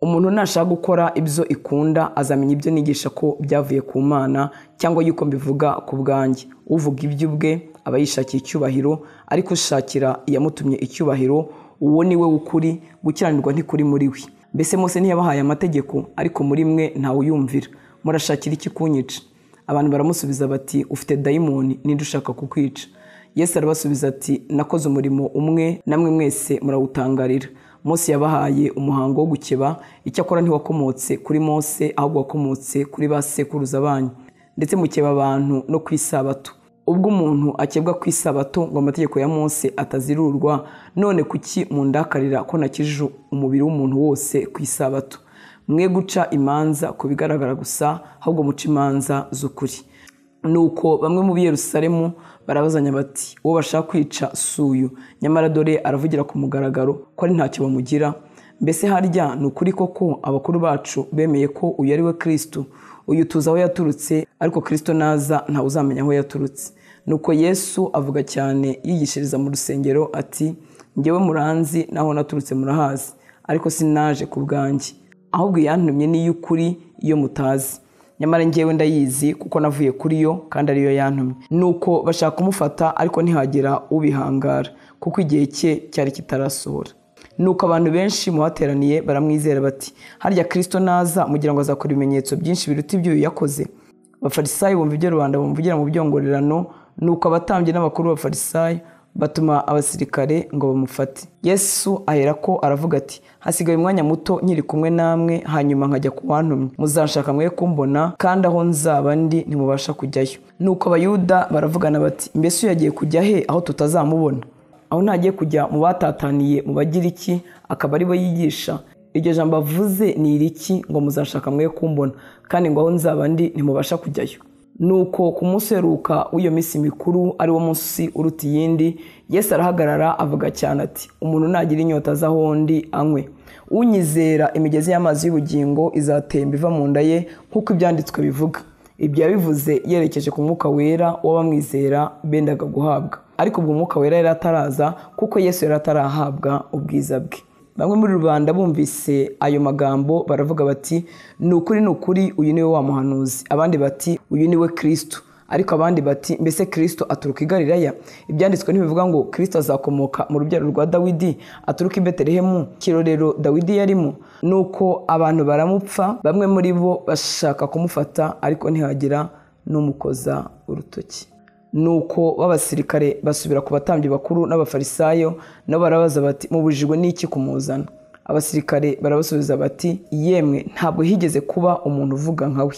Speaker 1: Umuntu nashaka gukora ibyo ikunda azamenya ibyo nigisha ko byavuye ku Mana, cyangwa yuko mbivuga ku bwanjye. Uvuga iby'ubwe aba yishakiye icyubahiro, ariko ushakira iyamutumye icyubahiro, uwo ni we w'ukuri, gukiranirwa ntikuri muri we. Mbese Mose ntiyabahaye amategeko, ariko muri mwe ntawe uyumvira. Murashakira iki kunyica? Abantu baramusubiza bati ufite dayimoni, ninde ushaka kukwica? Yesu arabasubiza ati nakoze umurimo umwe, namwe mwese murawutangarira. Mose yabahaye umuhango wo gukeba, icyakora ntiwakomotse kuri Mose, ahubwo wakomotse kuri ba sekuruza banyu. Ndetse mukeba abantu no ku isabato. ubwo umuntu akebwa ku isabato ngo amategeko ya Mose atazirurwa, none kuki mundakarira ko nakijije umubiri w'umuntu wose ku isabato? Mwe guca imanza ku bigaragara gusa, ahubwo muca imanza z'ukuri. Nuko bamwe mu Yerusalemu barabazanya bati, uwo bashaka kwica suyu, nyamara dore aravugira ku mugaragaro ko ari ntacyo bamugira. Mbese harya ni ukuri koko abakuru bacu bemeye ko uyu ari we Kristo? Uyu tuzi aho yaturutse, ariko Kristo naza ntawe uzamenya aho yaturutse. Nuko Yesu avuga cyane yigishiriza mu rusengero ati, njyewe muranzi naho naturutse murahazi, ariko sinaje ku bwanjye, ahubwo yantumye ni y'ukuri iyo mutazi. Nyamara njyewe ndayizi kuko navuye kuri yo, kandi ariyo yantumye. Nuko bashaka kumufata, ariko ntihagira ubihangara, kuko igihe cye cyari kitarasohora. Nuko abantu benshi mu bateraniye baramwizera bati, harya Kristo naza mugira ngo azakora ibimenyetso byinshi biruta ibyo yakoze? Abafarisayo bumva ibyo rubanda bamvugira mu byongorerano. Nuko abatambyi n'abakuru b'abafarisayo batuma abasirikare ngo bamufate. Yesu aherako aravuga ati, hasigaye umwanya muto nkiri kumwe namwe, hanyuma nkajya ku wantumye. Muzanshaka mwe kumbona, kandi aho nzaba ndi ntimubasha kujyayo. Nuko abayuda baravugana bati, mbese yagiye kujya he aho tutazamubona? Aho ntagiye kujya mu batataniye mu Bagiriki, akaba ari bo yigisha? Iryo jambo avuze ni iriki ngo muzanshaka mwe kumbona, kandi ngo aho nzaba ndi ntimubasha kujyayo? Nuko ku munsi uheruka w'iyo minsi mikuru, ari wo munsi uruta iyindi, Yesu arahagarara avuga cyane ati, umuntu nagira inyota aza aho ndi anywe. Unyizera imigezi y'amazi y'ubugingo izatemba iva mu nda ye, nk'uko ibyanditswe bivuga. Ibyo yabivuze yerekeje ku Mwuka Wera w'abamwizera bendaga guhabwa. Ariko ubwo Umwuka Wera yari ataraza, kuko Yesu yari atarahabwa ubwiza bwe. Bamwe muri rubanda bumvise ayo magambo baravuga bati, ni ukuri uyu niwe wa muhanuzi. Abandi bati, uyu niwe Kristo. Ariko abandi bati, mbese Kristo aturuka i Galilaya? Ibyanditswe ntibivuga ngo Kristo azakomoka mu rubyaro rwa Dawidi, aturuka i Betelehemu, kirorero Dawidi yarimo? Nuko abantu baramupfa, bamwe muri bo bashaka kumufata, ariko ntihagira n'umukoza urutoki. Nuko b'abasirikare basubira ku batambyi bakuru n'abafarisayo, nabo barabaza bati, mubujijwe n'iki kumuzana? Abasirikare barabasubiza bati, yemwe ntabwo higeze kuba umuntu uvuga nkawe.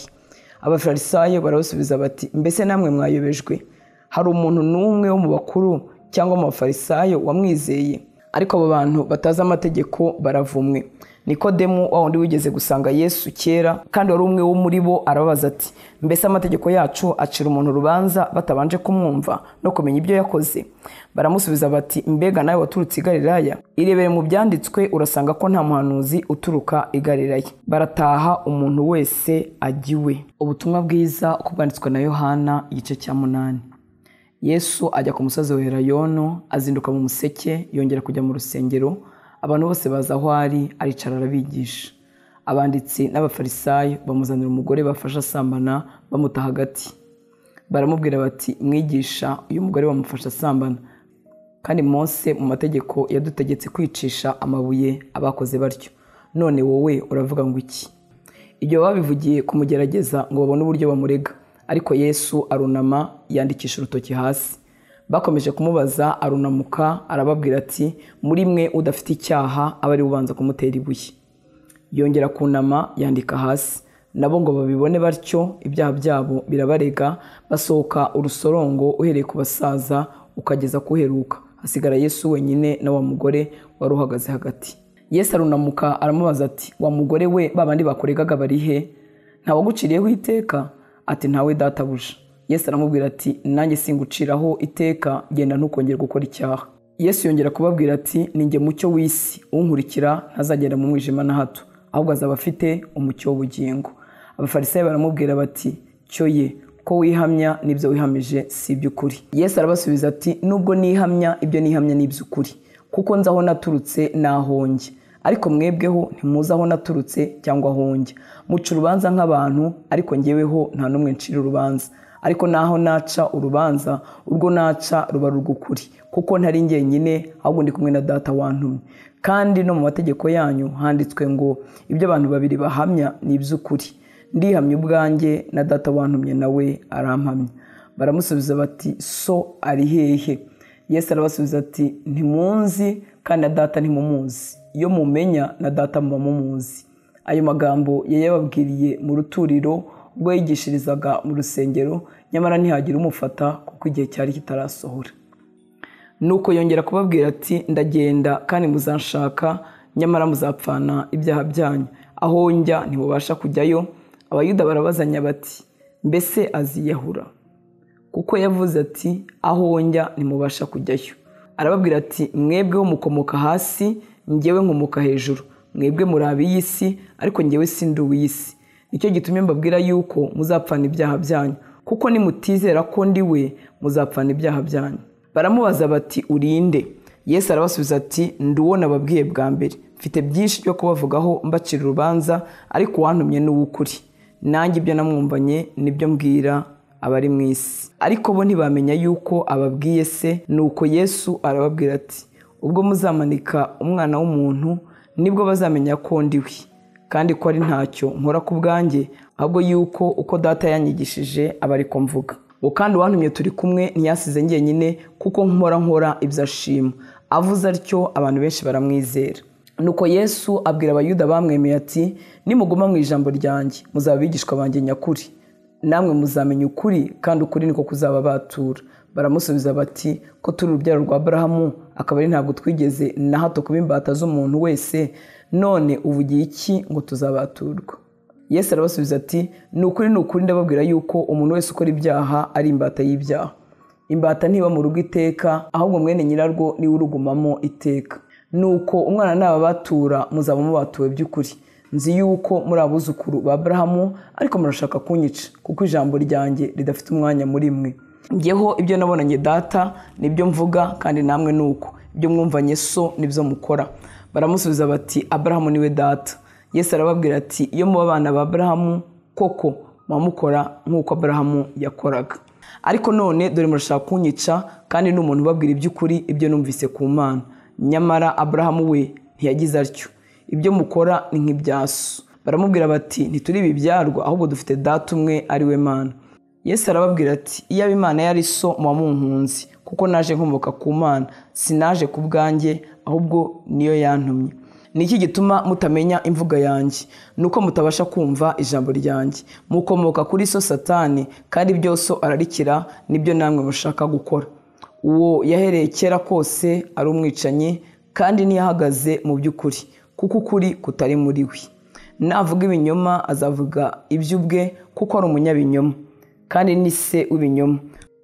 Speaker 1: Abafarisayo barabasubiza bati, mbese namwe mwayobejwe? Hari umuntu n'umwe wo mu bakuru cyangwa mu bafarisayo wamwizeye? Ariko abo bantu batazi amategeko baravumwe. Nikodemu wa wundi wigeze gusanga Yesu kera, kandi wari umwe wo muri bo, arababaza ati, mbese amategeko yacu acira umuntu urubanza batabanje kumwumva no kumenya ibyo yakoze? Baramusubiza bati, mbega nawe waturutse i Galilaya? Irebere mu byanditswe urasanga ko nta muhanuzi uturuka i Galilaya. Barataha, umuntu wese agiwe. Ubutumwa bwiza uko bwanditswe na Yohana igice cya 8. Yesu ajya ku musozi wa Elayono, azinduka mu museke, yongera kujya mu rusengero. Abantu bose baza aho ari, aricara arabigisha. Abanditsi n'abafarisayo bamuzanira umugore bafasha asambana, bamuta hagati. Baramubwira bati, mwigisha, uyu mugore bamufasha asambana, kandi Mose mu mategeko yadutegetse kwicisha amabuye abakoze batyo. None wowe uravuga ngo iki? Ibyo babivugiye kumugerageza ngo babone uburyo bamurega. Ariko Yesu arunama, yandikisha urutoki hasi. Bakomeje kumubaza, arunamuka arababwira ati, muri mwe udafite icyaha aba ari ubanza kumutera ibuye. Yongera kunama, yandika hasi. Nabo ngo babibone batyo, ibyaha byabo birabarega. Basohoka urusorongo uhereye ku basaza ukageza kuheruka. Hasigara Yesu wenyine na wa mugore wari uhagaze hagati. Yesu arunamuka aramubaza ati, wa mugore we, babandi bakuregaga bari he? Ntawaguciriyeho iteka? Ati, ntawe databuja. Yesu aramubwira ati, nanjye singuciraho iteka, genda ntukongere gukora icyaha. Yesu yongera kubabwira ati, ninjye mucyo w'isi, unkurikira ntazagenda mu mwijima na hato, ahubwo azaba afite umucyo w'ubugingo. Abafarisayo baramubwira bati, cyo ye, ko wihamya n'ibyo wihamije si iby'ukuri. Yesu arabasubiza ati, nubwo nihamya, ibyo nihamya ni iby'ukuri, kuko nzi aho naturutse n'aho njya. Ariko mwebweho ntimuzi aho naturutse cyangwa aho njya. Muca urubanza nk'abantu, ariko njyeweho nta n'umwe ncira urubanza. Ariko naho naca urubanza, urwo naca ruba rw'ukuri, kuko ntari njyenyine, ahubwo ndi kumwe na Data wantumye. Kandi no mu mategeko yanyu handitswe ngo, ibyo abantu babiri bahamya ni iby'ukuri. Ndihamya ubwanjye, na Data wantumye nawe arampamya. Baramusubiza bati, so ari hehe? Yesu arabasubiza ati, ntimunzi, kandi na Data ntimumuzi. Iyo mumenya, na Data muba mumuzi. Ayo magambo yayababwiriye mu ruturiro, ubwo yigishirizaga mu rusengero, nyamara ntihagira umufata kuko igihe cyari kitarasohora. Nuko yongera kubabwira ati, ndagenda kandi muzanshaka, nyamara muzapfana ibyaha byanyu. Aho njya ntimubasha kujyayo. Abayuda barabazanya bati, mbese aziyahura? Kuko yavuze ati, aho njya ntimubasha kujyayo. Arababwira ati, mwebweho mukomoka hasi, njyewe nkomoka hejuru. Mwebwe muri ab'iyi si, ariko njyewe sindi uw'iyi si. Nicyo gitumye mbabwira yuko muzapfana ibyaha byanyu, kuko nimutizera ko ndi we, muzapfana ibyaha byanyu. Baramubaza bati, urinde? Yesu arabasubiza ati, ndi uwo nababwiye bwa mbere. Mfite byinshi byo kubavugaho mbacira urubanza, ariko uwantumye ni uw'ukuri. Nanjye ibyo namwumvanye nibyo mbwira abari mu isi. Ariko bo ntibamenya yuko ababwiye se. Nuko Yesu arababwira ati, ubwo muzamanika Umwana w'umuntu, nibwo bazamenya ko ndi we, kandi ko ari ntacyo nkora ku bwanjye, ahubwo yuko uko Data yanyigishije aba ariko mvuga. Kandi uwantumye turi kumwe ntiyasize njyenyine, kuko nkora ibyo ashima. Avuze atyo abantu benshi baramwizera. Nuko Yesu abwira Abayuda bamwemeye ati, nimuguma mu ijambo ryanjye, muzaba abigishwa banjye nyakuri, namwe muzamenya ukuri, kandi ukuri niko kuzababatura. Baramusubiza bati, ko turi urubyaro rwa Aburahamu, akaba ari ntabwo twigeze na hato kuba imbata z'umuntu wese, none uvugiye iki ngo tuzabaturwa? Yesu arabasubiza ati, ni ukuri ndababwira yuko umuntu wese ukora ibyaha ari imbata y'ibyaha. Imbata ntiba mu rugo iteka, ahubwo mwene nyirarwo niwe urugumamo iteka. Nuko umwana nababatura, muzaba mubatuwe by'ukuri. Nzi yuko muri abuzukuru ba Aburahamu, ariko murashaka kunyica, kuko ijambo ryanjye ridafite umwanya muri mwe. Njyeho ibyo nabonanye Data nibyo mvuga, kandi namwe nuko ibyo mwumvanye so nibyo mukora. Baramusubiza bati, Aburahamu niwe data. Yesu arababwira ati, iyo muba abana ba Aburahamu koko, mukora nk'uko Aburahamu yakoraga. Ariko none dore murashaka kunyica, kandi n'umuntu ubabwira iby'ukuri ibyo numvise ku Mana. Nyamara Aburahamu we ntiyagize atyo. Ibyo mukora ni nk'ibya so. Baramubwira bati, ntituri ibibyarwa, ahubwo dufite Data umwe ari we Mana. Yesu arababwira ati, iyaba Imana yari so muba munkunzi, kuko naje nkomoka ku Mana, sinaje ku bwanjye, ahubwo niyo yantumye. Niki gituma mutamenya imvuga yanjye? Nuko mutabasha kumva ijambo ryanjye. Mukomoka kuri so Satani, kandi byose ararikira nibyo namwe mushaka gukora. Uwo yahereye kera kose ari umwicanyi, kandi ntiyahagaze mu by'ukuri, kuko ukuri kutari muri we. Navuga ibinyoma azavuga iby'ubwe, kuko ari umunyabinyoma, kandi ni se w'ibinyoma.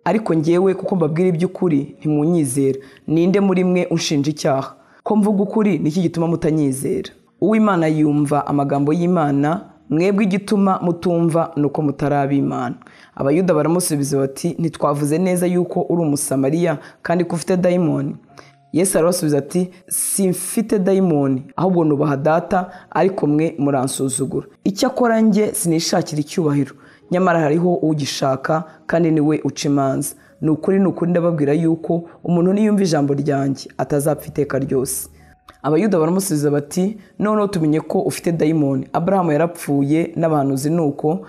Speaker 1: Ariko njyewe kuko mbabwira iby'ukuri ntimunyizera. Ninde muri mwe unshinja icyaha? Ko mvuga ukuri niki gituma mutanyizera? Uw'Imana yumva amagambo y'Imana, mwebwe igituma mutumva nuko mutaraba Imana. Abayuda baramusubiza bati, ntitwavuze neza yuko uri umusamariya kandi ko ufite dayimoni? Yesu arabasubiza ati, simfite dayimoni, ahubwo nubaha Data, ariko mwe muransuzugura. Icyakora njye sinishakira icyubahiro, nyamara hariho ugishaka, kandi niwe uca imanza. Ni ukuri ndababwira yuko umuntu niyumva ijambo ryanjye atazapfa iteka ryose. Abayuda baramusubiza bati, noneho tumenye ko ufite dayimoni. Aburahamu yarapfuye n'abahanuzi, nuko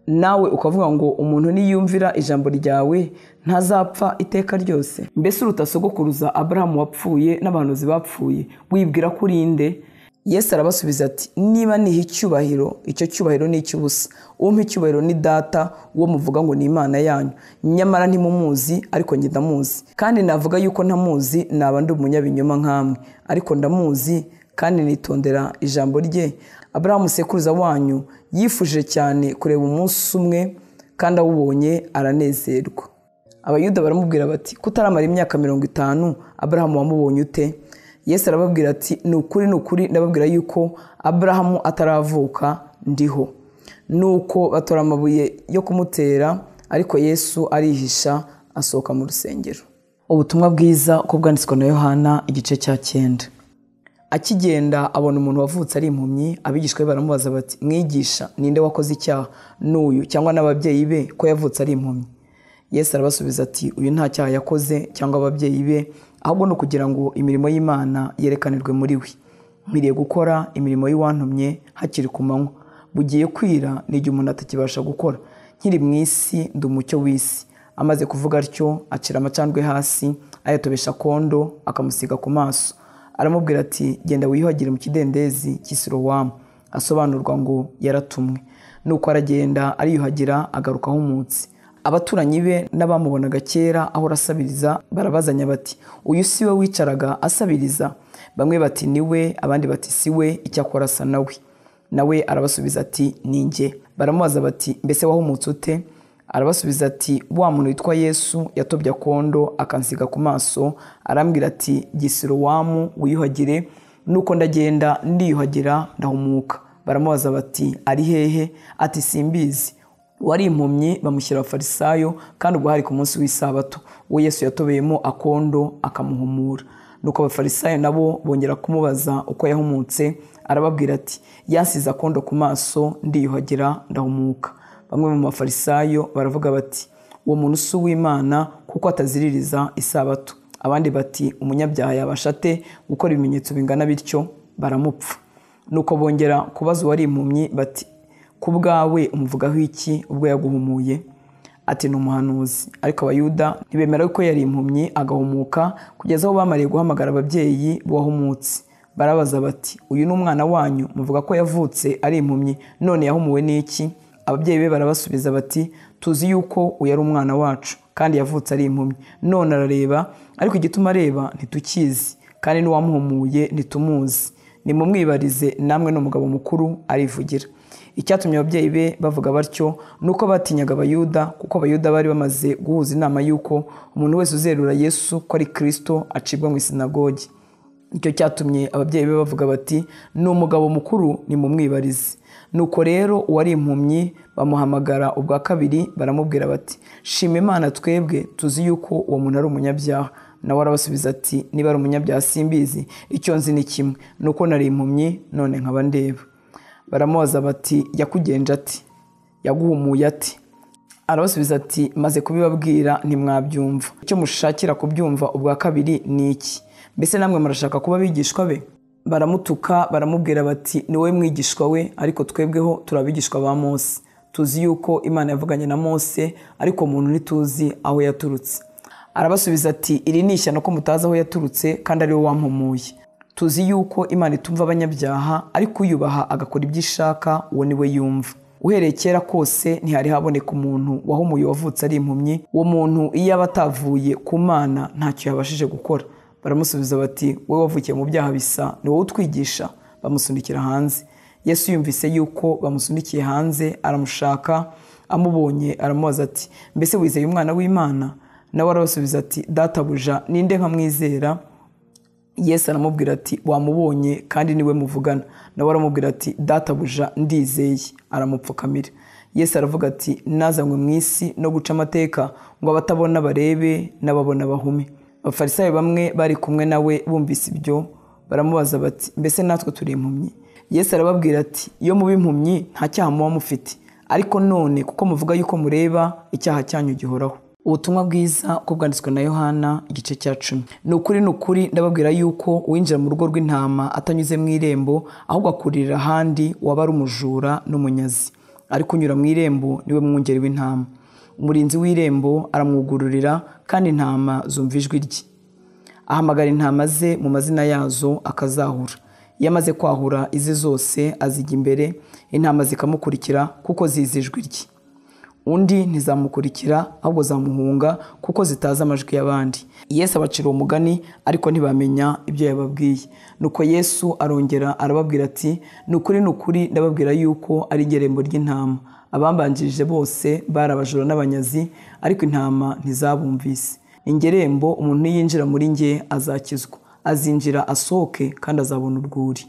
Speaker 1: nawe ukavuga ngo umuntu niyumvira ijambo ryawe ntazapfa iteka ryose? Mbese uruta sogokuruza Aburahamu wapfuye n'abahanuzi bapfuye, wibwira ko uri nde? Yesu arabasubiza ati, niba niha icyubahiro, icyo cyubahiro ni icy'ubusa. Umpa icyubahiro ni Data, uwo muvuga ngo ni Imana yanyu. Nyamara ntimumuzi, ariko njye ndamuzi. Kandi navuga yuko ntamuzi, naba ndi umunyabinyoma nkamwe. Ariko ndamuzi, kandi nitondera ijambo rye. Aburahamu sekuruza wanyu yifuje cyane kureba umunsi umwe, kandi awubonye aranezerwa. Abayuda baramubwira bati, kutaramara imyaka 50, Aburahamu wamubonye ute? Yesu arababwira ati, ni ukuri ndababwira yuko Aburahamu ataravuka ndiho. Nuko batora amabuye yo kumutera, ariko Yesu arihisha asohoka mu rusengero. Ubutumwa bwiza uko bwanditswe na Yohana igice cya 9. Akigenda abona umuntu wavutse ari impumyi. Abigishwa be baramubaza bati, mwigisha, ninde wakoze icyaha, n'uyu cyangwa n'ababyeyi be, ko yavutse ari impumyi? Yesu arabasubiza ati, uyu nta cyaha yakoze cyangwa ababyeyi be, ahubwo no kugira ngo imirimo y'Imana yerekanirwe muri we. Nkwiriye gukora imirimo y'uwantumye hakiri ku manywa. Bugiye kwira n'igihe umuntu atakibasha gukora. Nkiri mu isi ndi umucyo w'isi. Amaze kuvuga atyo, acira amacandwe hasi, ayatobesha kondo, akamusiga ku maso. Aramubwira ati, genda wiyuhagire mu kidendezi cy'i Silowamu, asobanurwa ngo yaratumwe. nuko aragenda ariyuhagira agaruka ahumutse. Abaturanyi be n'abamubonaga kera aho arasabiriza barabazanya bati, uyu si we wicaraga asabiriza? Bamwe bati ni we, abandi bati si we, icyakora asa nawe. Nawe arabasubiza ati ni njye. Baramubaza bati, mbese wahumutse ute? Arabasubiza ati, wa muntu witwa Yesu yatobye akondo akansiga ku maso, arambwira ati, Gisilowamu wiyuhagire, nuko ndagenda ndiyuhagira ndahumuka. Baramubaza bati, ari hehe? Ati simbizi. Wari impumyi bamushyira abafarisayo, kandi ubwo hari ku munsi w'isabato, uwo Yesu yatobeyemo akondo akamuhumura. Nuko abafarisayo nabo bongera kumubaza uko yahumutse, arababwira ati, yansize akondo ku maso ndiyuhagira ndahumuka. Bamwe mu bafarisayo baravuga bati, uwo muntu si uw'Imana kuko ataziririza isabato. Abandi bati, umunyabyaha yabasha ate gukora ibimenyetso bingana bityo? Baramupfa. Nuko bongera kubaza uwari impumyi bati, ku bwawe umuvugaho iki ubwo yaguhumuye? Ati ni umuhanuzi. Ariko abayuda ntibemera ko yari impumyi agahumuka, kugeza aho bamariye guhamagara ababyeyi b'uwahumutse. Barabaza bati, uyu ni umwana wanyu, muvuga ko yavutse ari impumyi, none yahumuwe n'iki? Ababyeyi be barabasubiza bati, tuzi yuko uyu ari umwana wacu, kandi yavutse ari impumyi, none arareba, ariko igituma areba ntitukizi, kandi n'uwamuhumuye ntitumuzi. Nimumwibarize, namwe n'umugabo mukuru arivugira. Icyatumye ababyeyi be bavuga batyo nuko batinyaga abayuda, kuko abayuda bari bamaze guhuza inama yuko umuntu wese uzerura Yesu ko ari Kristo acibwa mu isinagogi. Icyo cyatumye ababyeyi be bavuga bati, ni umugabo mukuru, nimumwibarize. Nuko rero uwari impumyi bamuhamagara ubwa kabiri, baramubwira bati, shima Imana, twebwe tuzi yuko uwo muntu ari umunyabyaha. Nawe arabasubiza ati, niba ari umunyabyaha simbizi, icyo nzi ni kimwe, nuko nari impumyi none nkaba ndeba. Baramubaza bati, yakugenje ati? Yaguhumuye ati? Arabasubiza ati, maze kubibabwira ntimwabyumva. Icyo mushakira kubyumva ubwa kabiri ni iki? Mbese namwe murashaka kuba abigishwa be? Baramutuka baramubwira bati, ni wowe mwigishwa we, ariko twebweho turabigishwa ba Mose. Tuzi yuko Imana yavuganye na Mose, ariko umuntu ntituzi aho yaturutse. Arabasubiza ati, iri ni ishyano ko mutazi aho yaturutse, kandi ari we wampumuye. Tuzi yuko Imana itumva abanyabyaha, ariko uyubaha agakora ibyo ishaka, uwo ni we yumva. Uhereye kera kose ntihari haboneka umuntu wahumuye wavutse ari impumyi. Uwo muntu iyo aba atavuye ku Mana ntacyo yabashije gukora. Baramusubiza bati, wowe wavukiye mu byaha bisa, ni wowe utwigisha? Bamusunikira hanze. Yesu yumvise yuko bamusunikiye hanze, aramushaka, amubonye aramubaza ati, mbese wizeye umwana w'Imana? Nawe arabasubiza ati, databuja, ninde nkamwizera? Yesu aramubwira ati, wamubonye kandi niwe muvugana. Nawe aramubwira ati, databuja, ndizeye. Aramupfukamira. Yesu aravuga ati, nazanywe mu isi no guca amateka, ngo abatabona barebe n'ababona bahume. Abafarisayo bamwe bari kumwe nawe bumvise ibyo, baramubaza bati, mbese natwe turi impumyi? Yesu arababwira ati, iyo muba impumyi nta cyaha muba mufite, ariko none kuko muvuga yuko mureba, icyaha cyanyu gihoraho. Ubutumwa bwiza uko bwanditswe na Yohana igice cya 10. Ni ukuri ndababwira yuko uwinjira mu rugo rw'intama atanyuze mu irembo, ahubwo akurira ahandi, waba ari umujura n'umunyazi. Ariko unyura mu irembo niwe mwungeri w'intama. Umurinzi w'irembo aramwugururira, kandi intama zumva ijwi rye. Ahamagara intama ze mu mazina yazo akazahura. Iyo amaze kwahura ize zose azijya imbere, intama zikamukurikira kuko zizi ijwi rye. Undi ntizamukurikira, ahubwo zamuhunga kuko zitazi amajwi y'abandi. Yesu abacira umugani, ariko ntibamenya ibyo yababwiye. Nuko Yesu arongera arababwira ati, ni ukuri ndababwira yuko ari irembo ry'intama. Abambanjirije bose bari abajura n'abanyazi, ariko intama ntizabumvise. Ingerembo, umuntu niyinjira muri nge azakizwa, azinjira asohoke kandi azabona urwuri.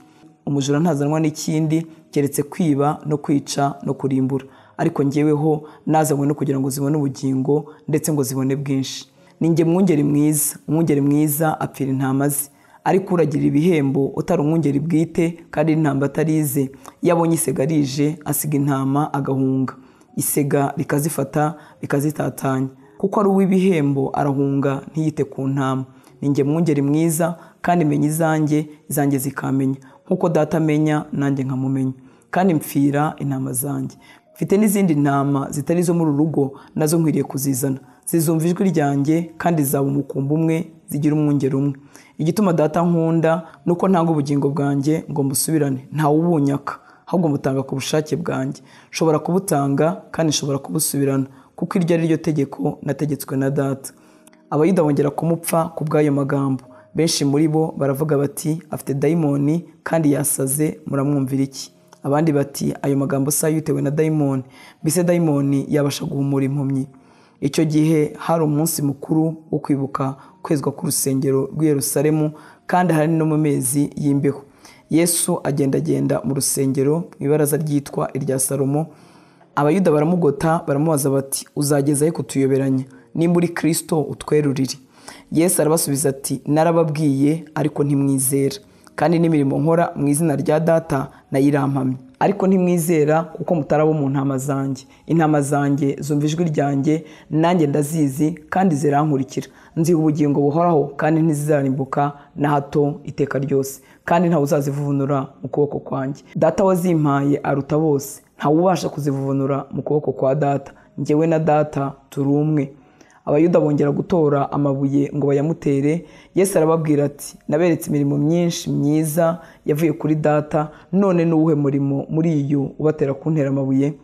Speaker 1: Umujura ntazanwa n'ikindi keretse kwiba no kwica no kurimbura, ariko njyeweho nazanywe no kugira ngo zibone ubugingo, ndetse ngo zibone bwinshi. Ninjye mwungeri mwiza. Umwungeri mwiza apfira intama ze, ariko uragira ibihembo utari umwungeri bwite kandi intama atarize, yabonye isega rije asiga intama agahunga, isega rikazifata rikazitatanya. Kuko ari uw'ibihembo arahunga ntiyite ku ntama. Ninjye mwungeri mwiza, kandi menya izanjye zikamenya, nkuko data amenya nanjye nkamumenya, kandi mpfira intama zanjye. Mfite n'izindi ntama zitari zo muri urugo, nazo nkwiriye kuzizana. Zizumva ijwi ryanjye, kandi zaba umukumbi umwe, zigira umwungeri umwe. Igituma data nkunda nuko ntanga ubugingo bwanjye ngo mbusubirane, ntawubunyaka. ahubwo mutanga ku bushake bwanjye. Nshobora kubutanga kandi nshobora kubusubirana, kuko iryo ari ryo tegeko nategetswe na Data. Abayuda bongera kumupfa ku bw'ayo magambo. Benshi muri bo baravuga bati, afite dayimoni kandi yasaze, muramwumvira iki? Abandi bati, ayo magambo si ayitewe na dayimoni, mbese dayimoni yabasha guhumura impumyi? Icyo gihe hari umunsi mukuru wo kwibuka kwezwa k'urusengero rw'i Yerusalemu, kandi hari no mu mezi y'imbeho. Yesu agendagenda mu rusengero mu ibaraza ryitwa irya Salomo. Abayuda baramugota, baramubaza bati, uzagezayo kutuyoberanya? Nimba uri Kristo utwerurire. Yesu arabasubiza ati, narababwiye ariko ntimwizera, kandi n'imirimo nkora mu izina rya Data nayo irampamye, ariko ntimwizera kuko mutarabo mu ntama zanjye. Intama zanjye zumva ijwi ryanjye, nanjye ndazizi kandi zirankurikira. Nziha ubugingo buhoraho kandi ntizizarimbuka na hato iteka ryose, kandi ntawe uzazivuvunura mu kuboko kwanjye. Data wazimpaye aruta bose, ntawe ubasha kuzivuvunura mu kuboko kwa Data. Njyewe na Data turi umwe. Abayuda bongera gutora amabuye ngo bayamutere. Yesu arababwira ati, naberetse imirimo myinshi myiza yavuye kuri Data, none n'uwuhe murimo muri iyo ubatera kuntera amabuye?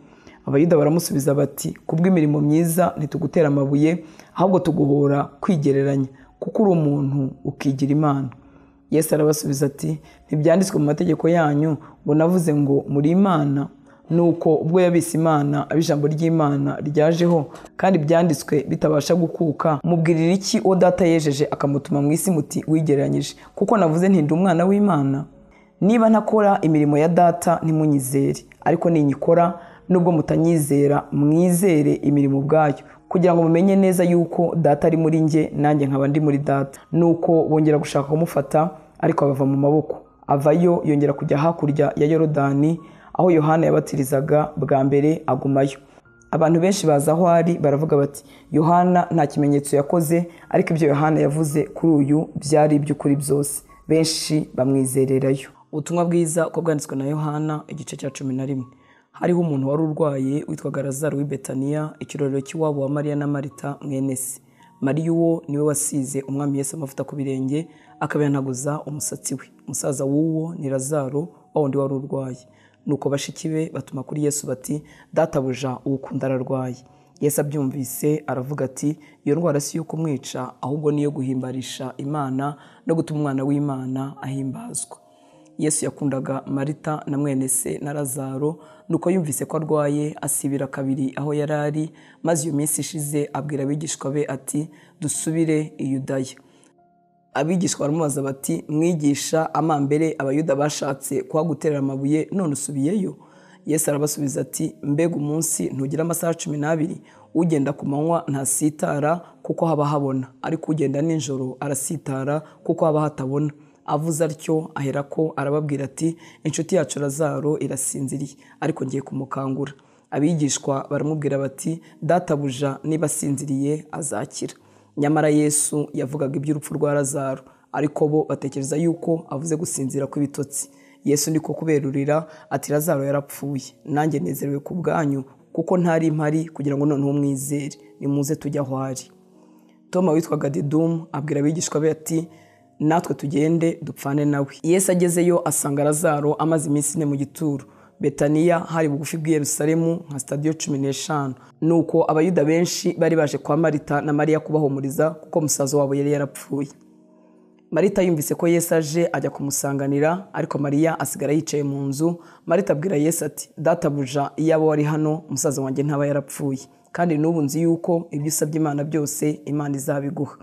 Speaker 1: Abayuda baramusubiza bati, kubw'imirimo myiza ntitugutera amabuye, ahubwo tuguhora kwigereranya, kuko uri umuntu ukigira Imana. Yesu arabasubiza ati, ntibyanditswe mu mategeko yanyu ngo navuze ngo muri Imana? Nuko ubwo yabise Imana, ab'ijambo ry'Imana ryajeho, kandi byanditswe bitabasha gukuka, mubwirira iki uwo Data yejeje akamutuma mu isi muti wigereranyije? Kuko navuze nti ndi umwana w'Imana? Niba ntakora imirimo ya Data ntimunyizere, ariko ninyikora, nubwo mutanyizera, mwizere imirimo ubwayo, kugira ngo mumenye neza yuko Data ari muri njye, nanjye nkaba ndi muri Data. Nuko bongera gushaka kumufata, ariko abava mu maboko. Avayo yongera kujya hakurya ya Yorodani, aho Yohana yabatirizaga bwa mbere, agumayo. Abantu benshi baza aho ari, baravuga bati, Yohana nta kimenyetso yakoze, ariko ibyo Yohana yavuze kuri uyu byari iby'ukuri byose. Benshi bamwizererayo. Ubutumwa bwiza uko bwanditswe na Yohana, igice cya 11. Hariho umuntu wari urwaye witwaga Lazaro w'i Betaniya, ikirorero cy'iwabo wa Mariya na Marita mwene se. Mariya uwo niwe wasize umwami Yesu amavuta ku birenge, akabihanaguza umusatsi we. Umusaza w'uwo ni Lazaro, wa wundi wari urwaye. Nuko bashiki be batuma kuri Yesu bati, databuja uwukunda ararwaye. Yesu abyumvise aravuga ati, iyo ndwara si yo kumwica, ahubwo niyo guhimbarisha Imana no gutuma umwana w'Imana ahimbazwa. Yesu yakundaga Marita na mwene se na Lazaro, nuko yumvise ko arwaye asibira kabiri aho yari ari, maze iyo minsi ishize abwira abigishwa be ati, dusubire i Yudaya. Abigishwa baramubaza bati, mwigisha, amambere abayuda bashatse kuhaguterera amabuye, none usubiyeyo? Yesu arabasubiza ati, mbega umunsi ntugira amasaha 12? Ugenda ku manywa ntasitara kuko haba habona, ariko ugenda nijoro arasitara kuko haba hatabona. Avuze atyo aherako arababwira ati, inshuti yacu Lazaro irasinziriye, ariko ngiye kumukangura. Abigishwa baramubwira bati, databuja niba asinziriye azakira. Nyamara Yesu yavugaga iby'urupfu rwa Lazaro, ariko bo batekereza yuko avuze gusinzira kw'ibitotsi. Yesu niko kuberurira ati, Lazaro yarapfuye, nanjye nezerewe ku bwanyu, kuko ntari mpari kugira ngo noneho mwizere, nimuze tujya aho ari. Toma witwaga Didumu abwira abigishwa be ati, natwe tugende dupfane nawe. Yesu agezeyo asanga Lazaro amaze iminsi 4 mu gituro. Betaniya hari bugufi bw'i Yerusalemu nka stadiyo 15. Nuko abayuda benshi bari baje kwa Marita na Mariya kubahumuriza, kuko musaza wabo yari yarapfuye. Marita yumvise ko Yesu aje, ajya kumusanganira, ariko Mariya asigara yicaye mu nzu. Marita abwira Yesu ati, databuja, iyaba wari hano, musaza wanjye ntaba yarapfuye, kandi n'ubu nzi yuko ibyo usabye Imana byose Imana izabiguha.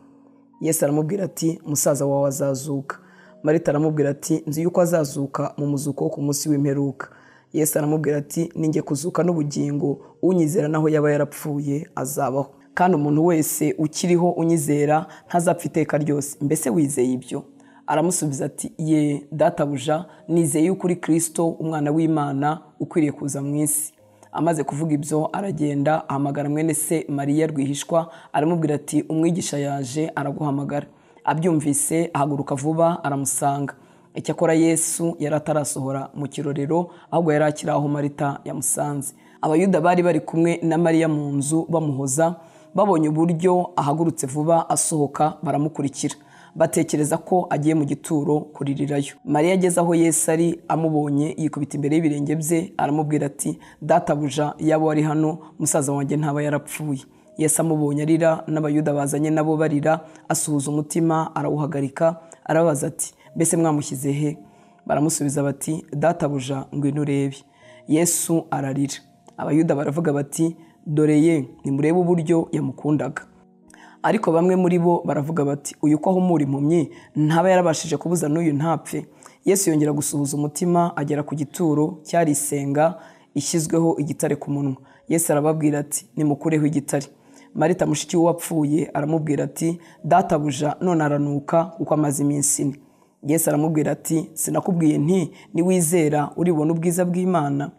Speaker 1: Yesu aramubwira ati, musaza wawe azazuka. Marita aramubwira ati, nzi yuko azazuka mu muzuko wo ku munsi w'imperuka. Yesu aramubwira ati, ninjye kuzuka n'ubugingo, unyizera naho yaba yarapfuye azabaho, kandi umuntu wese ukiriho unyizera ntazapfa iteka ryose. Mbese wizeye ibyo? Aramusubiza ati, ye databuja, nizeye yuko uri Kristo, umwana w'Imana ukwiriye kuza mu isi. Amaze kuvuga ibyo aragenda, ahamagara mwene se Mariya rwihishwa, aramubwira ati, umwigisha yaje araguhamagara. Abyumvise ahaguruka vuba aramusanga. Icyakora Yesu yari atarasohora mu kirorero, ahubwo yari akiri aho Marita yamusanze. Abayuda bari bari kumwe na Mariya mu nzu bamuhoza, babonye uburyo ahagurutse vuba asohoka, baramukurikira. batekereza ko agiye mu gituro kuririrayo. Mariya ageze aho Yesu ari, amubonye yikubita imbere y'ibirenge bye, aramubwira ati, databuja, yaba wari hano, musaza wanjye ntaba yarapfuye. Yesu amubonye arira, n'abayuda bazanye nabo barira, asuhuza umutima, arawuhagarika, arababaza ati, mbese mwamushyize he? Baramusubiza bati, databuja, ngwino urebe. Yesu ararira. Abayuda baravuga bati, dore ye, nimurebe uburyo yamukundaga. Ariko bamwe muri bo baravuga bati, uyu ko ahumura impumyi, ntaba yarabashije kubuza n'uyu ntapfe. Yesu yongera gusuhuza umutima, agera ku gituro, cyari isenga ishyizweho igitare ku munwa. Yesu arababwira ati, nimukureho igitare. Marita mushiki w'uwapfuye aramubwira ati, databuja, none aranuka kuko amaze iminsi ine. Yesu aramubwira ati, sinakubwiye nti niwizera uribona ubwiza bw'Imana?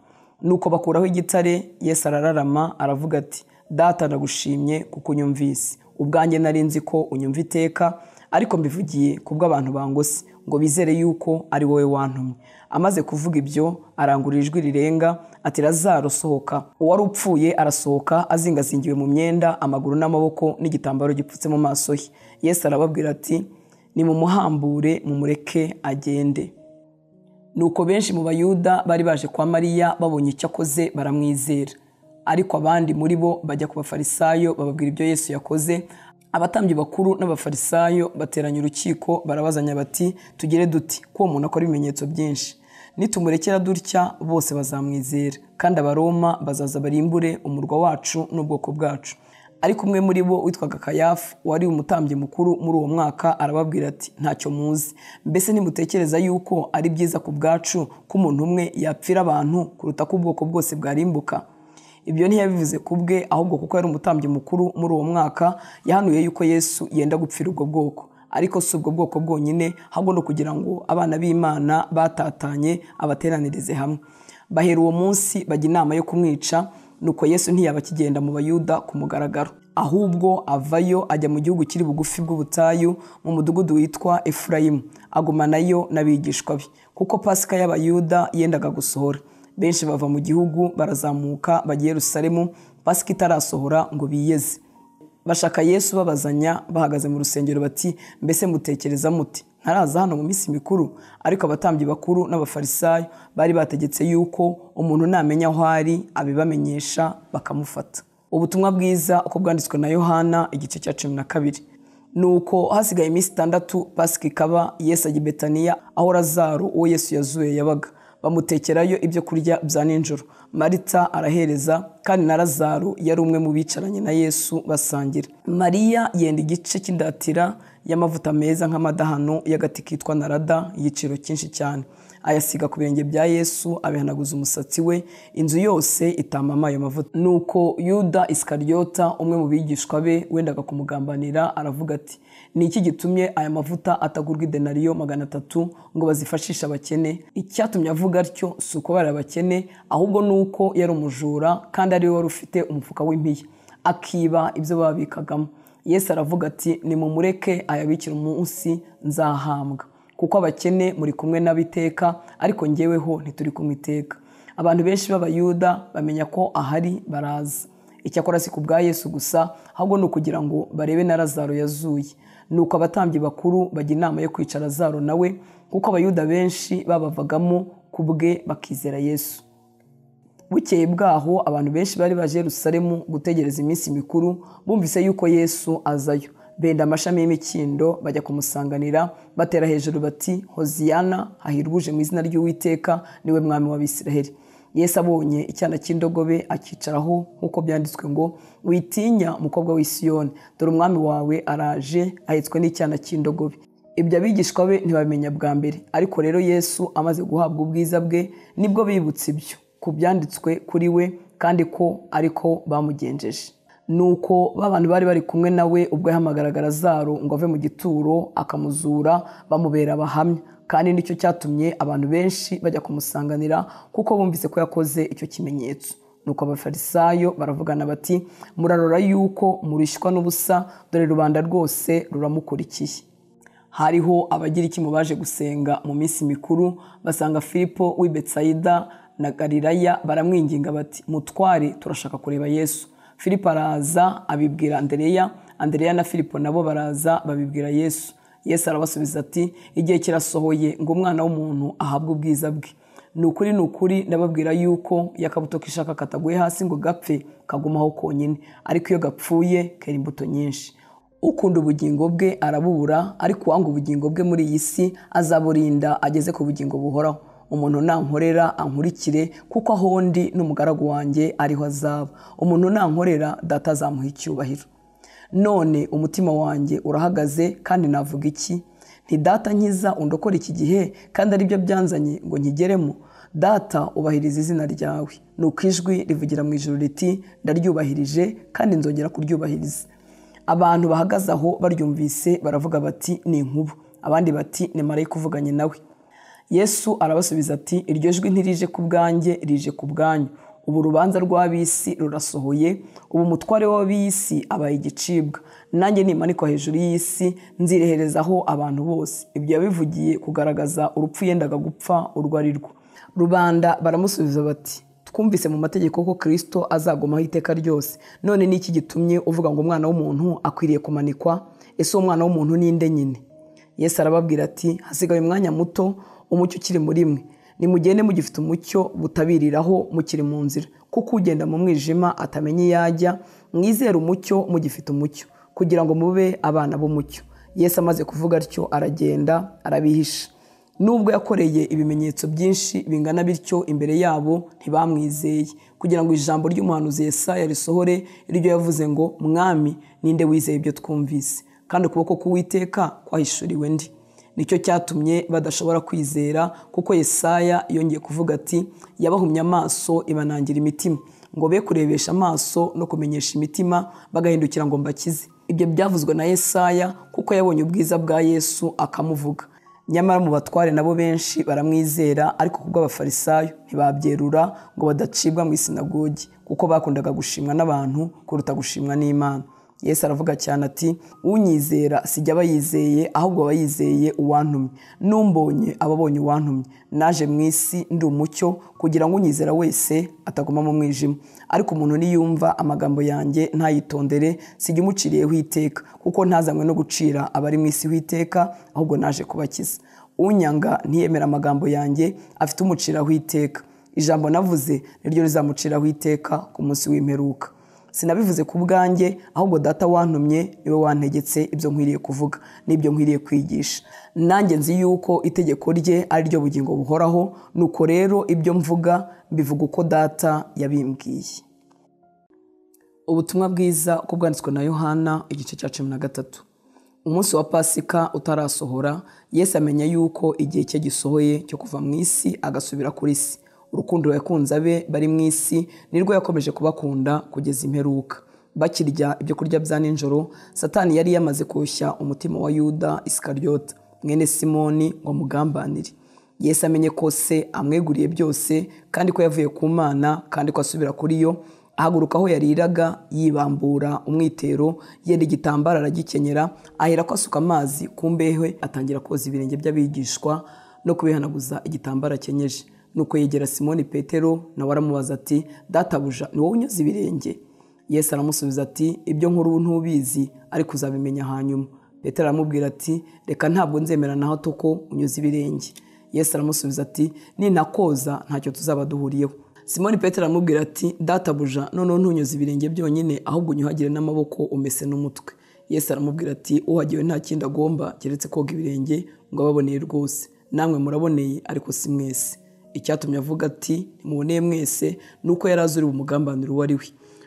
Speaker 1: Nuko bakuraho igitare. Yesu arararama aravuga ati, data, ndagushimye kuko unyumvise. Ubwanjye nari nzi ko unyumva iteka, ariko mbivugiye kubw'abantu bangose, ngo bizere yuko ari wowe wantumye. Amaze kuvuga ibyo, arangurura ijwi rirenga ati, Lazaro, sohoka. Uwari upfuye arasohoka, azingazingiwe mu myenda, amaguru n'amaboko, n'igitambaro gipfutse mu maso he. Yesu arababwira ati, nimumuhambure, mumureke agende. Nuko benshi mu Bayuda bari baje kwa Mariya, babonye icyo akoze baramwizera. Ariko abandi muri bo bajya ku bafarisayo, bababwira ibyo Yesu yakoze. Abatambyi bakuru n'abafarisayo bateranya urukiko, barabazanya bati, tugire duti ko uwo muntu akora ibimenyetso byinshi? Nitumurekera dutya, bose bazamwizera, kandi Abaroma bazaza barimbure umurwa wacu n'ubwoko bwacu. Ariko umwe muri bo witwaga Kayafa, wari umutambyi mukuru muri uwo mwaka, arababwira ati, ntacyo muzi. Mbese nimutekereza yuko ari byiza ku bwacu ko umuntu umwe yapfira abantu kuruta ko ubwoko bwose bwarimbuka? Ibyo ntiyabivuze ku bwe, ahubwo kuko yari umutambyi mukuru muri uwo mwaka, yahanuye yuko Yesu yenda gupfira ubwo bwoko. Ariko si ubwo bwoko bwonyine, ahubwo no kugira ngo abana b'Imana batatanye abateranirize hamwe. Bahera uwo munsi bajya inama yo kumwica. Nuko Yesu ntiyaba akigenda mu Bayuda ku mugaragaro, ahubwo avayo ajya mu gihugu kiri bugufi bw'ubutayu, mu mudugudu witwa Efurayimu, agumanayo n'abigishwa be, kuko Pasika y'Abayuda yendaga gusohora. Benshi bava mu gihugu barazamuka bajya i Yerusalemu, Pasika itarasohora ngo biyeze. Bashaka Yesu babazanya, bahagaze mu rusengero bati, mbese mutekereza muti ntaraza hano mu minsi mikuru? Ariko abatambyi bakuru n'abafarisayo bari bategetse yuko umuntu namenya aho ari abibamenyesha, bakamufata. Ubutumwa bwiza uko bwanditswe na Yohana, igice cya 12. Nuko hasigaye iminsi 6 Pasika ikaba, Yesu ajya i Betaniya, aho Lazaro uwo Yesu yazuye yabaga. Bamutekerayo ibyo kurya bya nijoro. Marita arahereza, kandi na Lazaro yari umwe mu bicaranye na Yesu basangira. Mariya yenda igice cy'indatira y'amavuta meza nk'amadahano y'agati kitwa narada, y'igiciro cyinshi cyane, ayasiga ku birenge bya Yesu, abihanaguza umusatsi we, inzu yose itamama ayo mavuta. Nuko Yuda Iskariyota, umwe mu bigishwa be wendaga kumugambanira, aravuga ati, ni iki gitumye aya mavuta atagurwa idenariyo 300 ngo bazifashishe abakene? Icyatumye avuga atyo si uko bari abakene, ahubwo nuko yari umujura, kandi ari we wari ufite umufuka w'impiya, akiba ibyo babikagamo. Yesu aravuga ati, nimumureke ayabikira umunsi nzahambwa, kuko abakene muri kumwe n'abiteka, ariko njyeweho ntituri kumwe iteka. Abantu benshi b'Abayuda bamenya ko ahari, baraza. Icyakora si ku bwa Yesu gusa, ahubwo ni ukugira ngo barebe na Lazaro yazuye. Nuko abatambyi bakuru bajya inama yo kwica Lazaro nawe, kuko Abayuda benshi babavagamo ku bwe bakizera Yesu. Bukeye bwaho abantu benshi bari baje Yerusalemu gutegereza iminsi mikuru, bumvise yuko Yesu azayo, benda amashami y'imikindo bajya kumusanganira, batera hejuru bati, Hoziyana, hahirwa uje mu izina ry'Uwiteka, niwe mwami w'Abisiraheli. Yesu abonye icyana cy'indogobe akicaraho, nk'uko byanditswe ngo, witinya mukobwa w'i Siyoni, dore umwami wawe araje, ahetswe n'icyana cy'indogobe. Ibyo abigishwa be ntibamenya bwa mbere, ariko rero Yesu amaze guhabwa ubwiza bwe, nibwo bibutse ibyo ku byanditswe kuri we, kandi ko ariko bamugenjeje. Nuko babantu bari bari kumwe nawe ubwo yahamagaraga Lazaro ngo ave mu gituro, akamuzura, bamubera abahamya. Kandi nicyo cyatumye abantu benshi bajya kumusanganira, kuko bumvise ko yakoze icyo kimenyetso. Nuko abafarisayo baravugana bati, murarora yuko murishywa n'ubusa, dore rubanda rwose ruramukurikiye. Hariho abagiriki mu baje gusenga mu minsi mikuru, basanga Filipo w'i Betsayida na Galilaya, baramwinginga bati, mutware, turashaka kureba Yesu. Filipo araza abibwira Andereya, Andereya na Filipo nabo baraza babibwira Yesu. Yesu arabasubiza ati igihe kirasohoye ngo umwana w'umuntu ahabwe ubwiza bwe. Ni ukuri ndababwira yuko iyo akabuto k'ishaka kataguye hasi ngo gapfe kagumaho konyine, ariko iyo gapfuye kera imbuto nyinshi. Ukunda ubugingo bwe arabubura, ariko uwanga ubugingo bwe muri iyi si azaburinda ageze ku bugingo buhoraho. Umuntu nankorera ankurikire, kuko aho ndi n'umugaragu wanjye ariho azaba. Umuntu nankorera Data azamuha icyubahiro. None umutima wanjye urahagaze, kandi navuga iki? Nti Data nkiza undokora iki gihe, kandi ari byo byanzanye ngo nkigeremo. Data ubahiriza izina ryawe. Nuko ijwi rivugira mu ijuru riti ndaryubahirije, kandi nzongera kuryubahiriza. Abantu bahagaze aho baryumvise baravuga bati ni inkuba, abandi bati ni marayika uvuganye nawe. Yesu arabasubiza ati iryo jwi ntirije ku bwanjye, rije ku bwanyu. Ubu urubanza rw'ab'isi rurasohoye, ubu umutware w'ab'isi abaye igicibwa. Nanjye nimanikwa hejuru y'isi nzireherezaho abantu bose. Ibyo yabivugiye kugaragaza urupfu yendaga gupfa urwo ari rwo. Rubanda baramusubiza bati twumvise mu mategeko ko Kristo azagumaho iteka ryose. None ni iki gitumye uvuga ngo umwana w'umuntu akwiriye kumanikwa? Ese uwo mwana w'umuntu ni nde nyine? Yesu arababwira ati hasigaye umwanya muto, umucyo ukiri muri mwe. Nimugende mugifite umucyo butabiriraho mukiri mu nzira, kuko ugenda mu mwijima atamenya iyo ajya. Mwizere umucyo mugifite umucyo, kugira ngo mube abana b'umucyo. Yesu amaze kuvuga atyo aragenda arabihisha. Nubwo yakoreye ibimenyetso byinshi bingana bityo imbere yabo, ntibamwizeye, kugira ngo ijambo ry'umuhanuzi Yesaya risohore, iryo yavuze ngo mwami ninde wizeye ibyo twumvise, kandi ukuboko k'Uwiteka kwahishuriwe ndi. Nicyo cyatumye badashobora kwizera, kuko Yesaya yongeye kuvuga ati yabahumye amaso ibanangira imitima, ngo be kurebesha amaso no kumenyesha imitima bagahindukira ngo mbakize. Ibyo byavuzwe na Yesaya, kuko yabonye ubwiza bwa Yesu akamuvuga. Nyamara mu batware nabo benshi baramwizera, ariko kubw'abafarisayo ntibabyerura ngo badacibwa mu isinagogi, kuko bakundaga gushimwa n'abantu kuruta gushimwa n'Imana. Yesu aravuga cyane ati unyizera sijya aba yizeye, ahubwo aba yizeye uwantumye. Numbonye ababonye uwantumye. Naje mu isi ndi umucyo, kugira ngo unyizera wese ataguma mu mwijima. Ariko umuntu niyumva amagambo yanjye ntayitondere, sijya umuciriyeho iteka, kuko ntazanywe no gucira abari mu isi w'iteka, ahubwo naje kubakiza. Unyanga ntiyemera amagambo yanjye afite umuciraho iteka. Ijambo navuze niryo rizamuciraho iteka ku munsi w'imperuka. Sinabivuze ku bwanjye, ahubwo Data wantumye niwe wantegetse ibyo nkwiriye kuvuga n'ibyo nkwiriye kwigisha. Nanjye nzi yuko itegeko rye ari ryo bugingo buhoraho, nuko rero ibyo mvuga mbivuga uko Data yabimbwiye. Ubutumwa bwiza uko bwanditswe na Yohana igice cya 13. Umunsi wa Pasika utarasohora, Yesu amenya yuko igihe cye gisohoye cyo kuva mu isi agasubira kuri si. Urukundo yakunze abe bari mu isi nirwo yakomeje kubakunda kugeza imperuka. Bakirya ibyo kurya bya nijoro, Satani yari yamaze koshya umutima wa Yuda Isikariota mwene Simoni ngo mugambanire. Yesu amenye ko se amweguriye byose, kandi ko yavuye ku Mana, kandi ko asubira kuri yo. Ahaguruka aho yariraga yibambura umwitero, yenda igitambaro aragikenyera, ahera ko asuka amazi ku mbehe, atangira koza ibirenge by'abigishwa no kubihanaguza igitambaro akenyeje. Nuko yegera Simoni Petero, nawe aramubaza ati Databuja ni wowe unyoza ibirenge? Yesu aramusubiza ati ibyo nkuru ntubizi, ariko uzabimenya hanyuma. Petero aramubwira ati reka ntabwo nzemera na hato ko unyoza ibirenge. Yesu aramusubiza ati ninakoza ntacyo tuzaba duhuriyeho. Simoni Petero aramubwira ati Databuja noneho ntunyoza ibirenge byonyine, ahubwo unyuhagire n'amaboko umese n'umutwe. Yesu aramubwira ati uhagiwe nta kindi agomba keretse koga ibirenge ngo ababoneye rwose. Namwe muraboneye, ariko si mwese. Icyatumye avuga ati nimuboneye mwese, nuko yari azuri umugambaniro uwo ari we.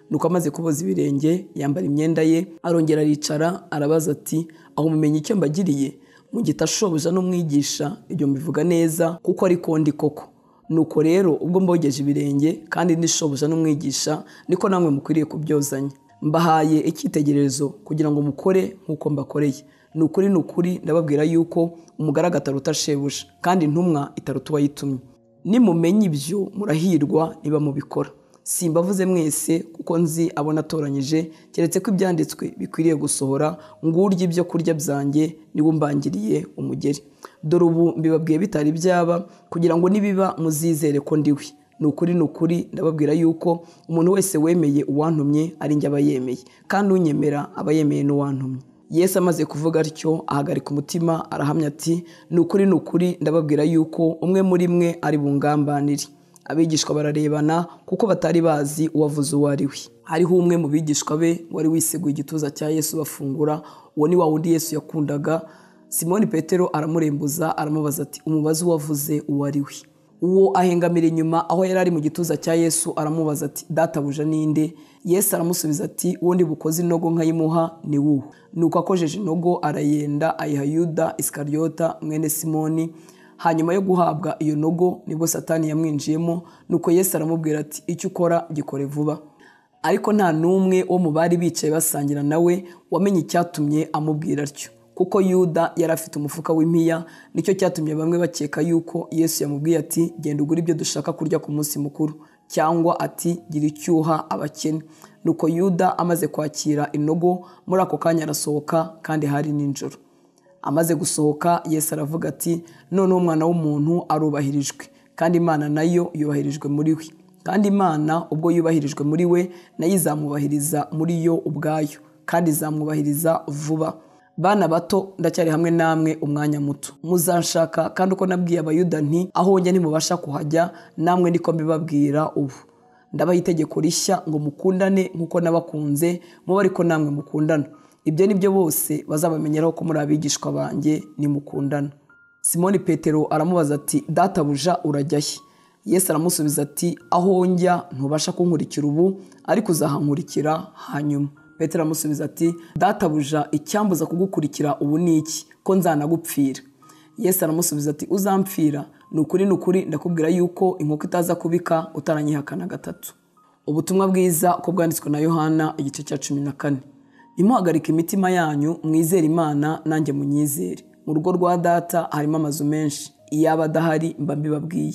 Speaker 1: Nuko amaze kuboza ibirenge yambara imyenda ye, arongera aricara arabaza ati aho mumenye icyo mbagiriye? Mugita shobuja n'umwigisha, ibyo mbivuga neza kuko ariko ndi koko. Nuko rero ubwo mbogeje ibirenge kandi ndi shobuja n'umwigisha, niko namwe mukwiriye kubyozanya. Mbahaye icyitegererezo kugira ngo mukore nk'uko mbakoreye. Nukuri ndababwira yuko umugaragu ataruta shebuja, kandi intumwa itaruta uwayitumye. Nimumenye ibyo murahirwa niba mubikora. Simbavuze mwese, kuko nzi abo natoranyije, keretse ko ibyanditswe bikwiriye gusohora ngo urye ibyo kurya byanjye niwe umbangiriye umugeri. Dore ubu mbibabwiye bitari byaba, kugira ngo nibiba muzizere ko ndiwe. Nukuri ndababwira yuko umuntu wese wemeye uwantumye ari njye aba yemeye, kandi unyemera aba yemeye n'uwantumye. Yesu amaze kuvuga atyo ahagarika umutima arahamya ati ni ukuri ndababwira yuko umwe muri mwe ari bungambanire. Abigishwa bararebana kuko batari bazi uwavuze uwo ari we. Hariho umwe mu bigishwa be wari wiseguye igituza cya Yesu bafungura, uwo ni wa wundi Yesu yakundaga. Simoni Petero aramurembuza aramubaza ati umubaze uwavuze uwo ari we. Uwo ahengamira inyuma aho yari ari mu gituza cya Yesu aramubaza ati databuja ninde? Yesu aramusubiza ati uwo ndi bukoze inogo nkayimuha ni wuwo. Nuko akojeje inogo arayenda ayiha Yuda Isikariota mwene Simoni. Hanyuma yo guhabwa iyo nogo nibwo Satani yamwinjiyemo. Nuko Yesu aramubwira ati icyo ukora gikore vuba. Ariko nta n'umwe wo mu bari bicaye basangira nawe wamenye icyatumye amubwira atyo, kuko Yuda yari afite umufuka w'impiya. Nicyo cyatumye bamwe bakeka yuko Yesu yamubwiye ati genda ugure ibyo dushaka kurya ku munsi mukuru, cyangwa ati gira icyuha abakene. Nuko Yuda amaze kwakira inogo, muri ako kanya arasohoka, kandi hari ninjoro. Amaze gusohoka Yesu aravuga ati noneho umwana w'umuntu arubahirijwe, kandi Imana nayo yubahirijwe muri we. Kandi Imana ubwo yubahirijwe muri we, nayo izamwubahiriza muri yo ubwayo, kandi izamwubahiriza vuba. Bana bato ndacyari hamwe namwe umwanya muto. Muzanshaka, kandi uko nabwiye Abayuda nti aho njya ntimubasha kuhajya, namwe niko mbibabwira ubu. Ndabaha itegeko rishya ngo mukundane nk'uko nabakunze, mube ariko namwe mukundana. Ibyo nibyo bose bazabamenyeraho ko muri abigishwa banjye nimukundana. Simoni Petero aramubaza ati databuja urajya he? Yesu aramusubiza ati aho njya ntubasha kunkurikira ubu, ariko uzahankurikira hanyuma. Petero aramusubiza ati databuja icyambuza kugukurikira ubu ni iki? Ko nzanagupfira. Yesu aramusubiza ati uzampfira? Ni ukuri ndakubwira yuko inkoko itaza kubika utaranyihakana gatatu. Ubutumwa bwiza ko bwanditswe na Yohana igice cya 14. Nimuhagarike imitima yanyu, mwizere Imana nanjye munyizere. Mu rugo rwa data harimo amazu menshi, iyaba adahari mba mbibabwiye.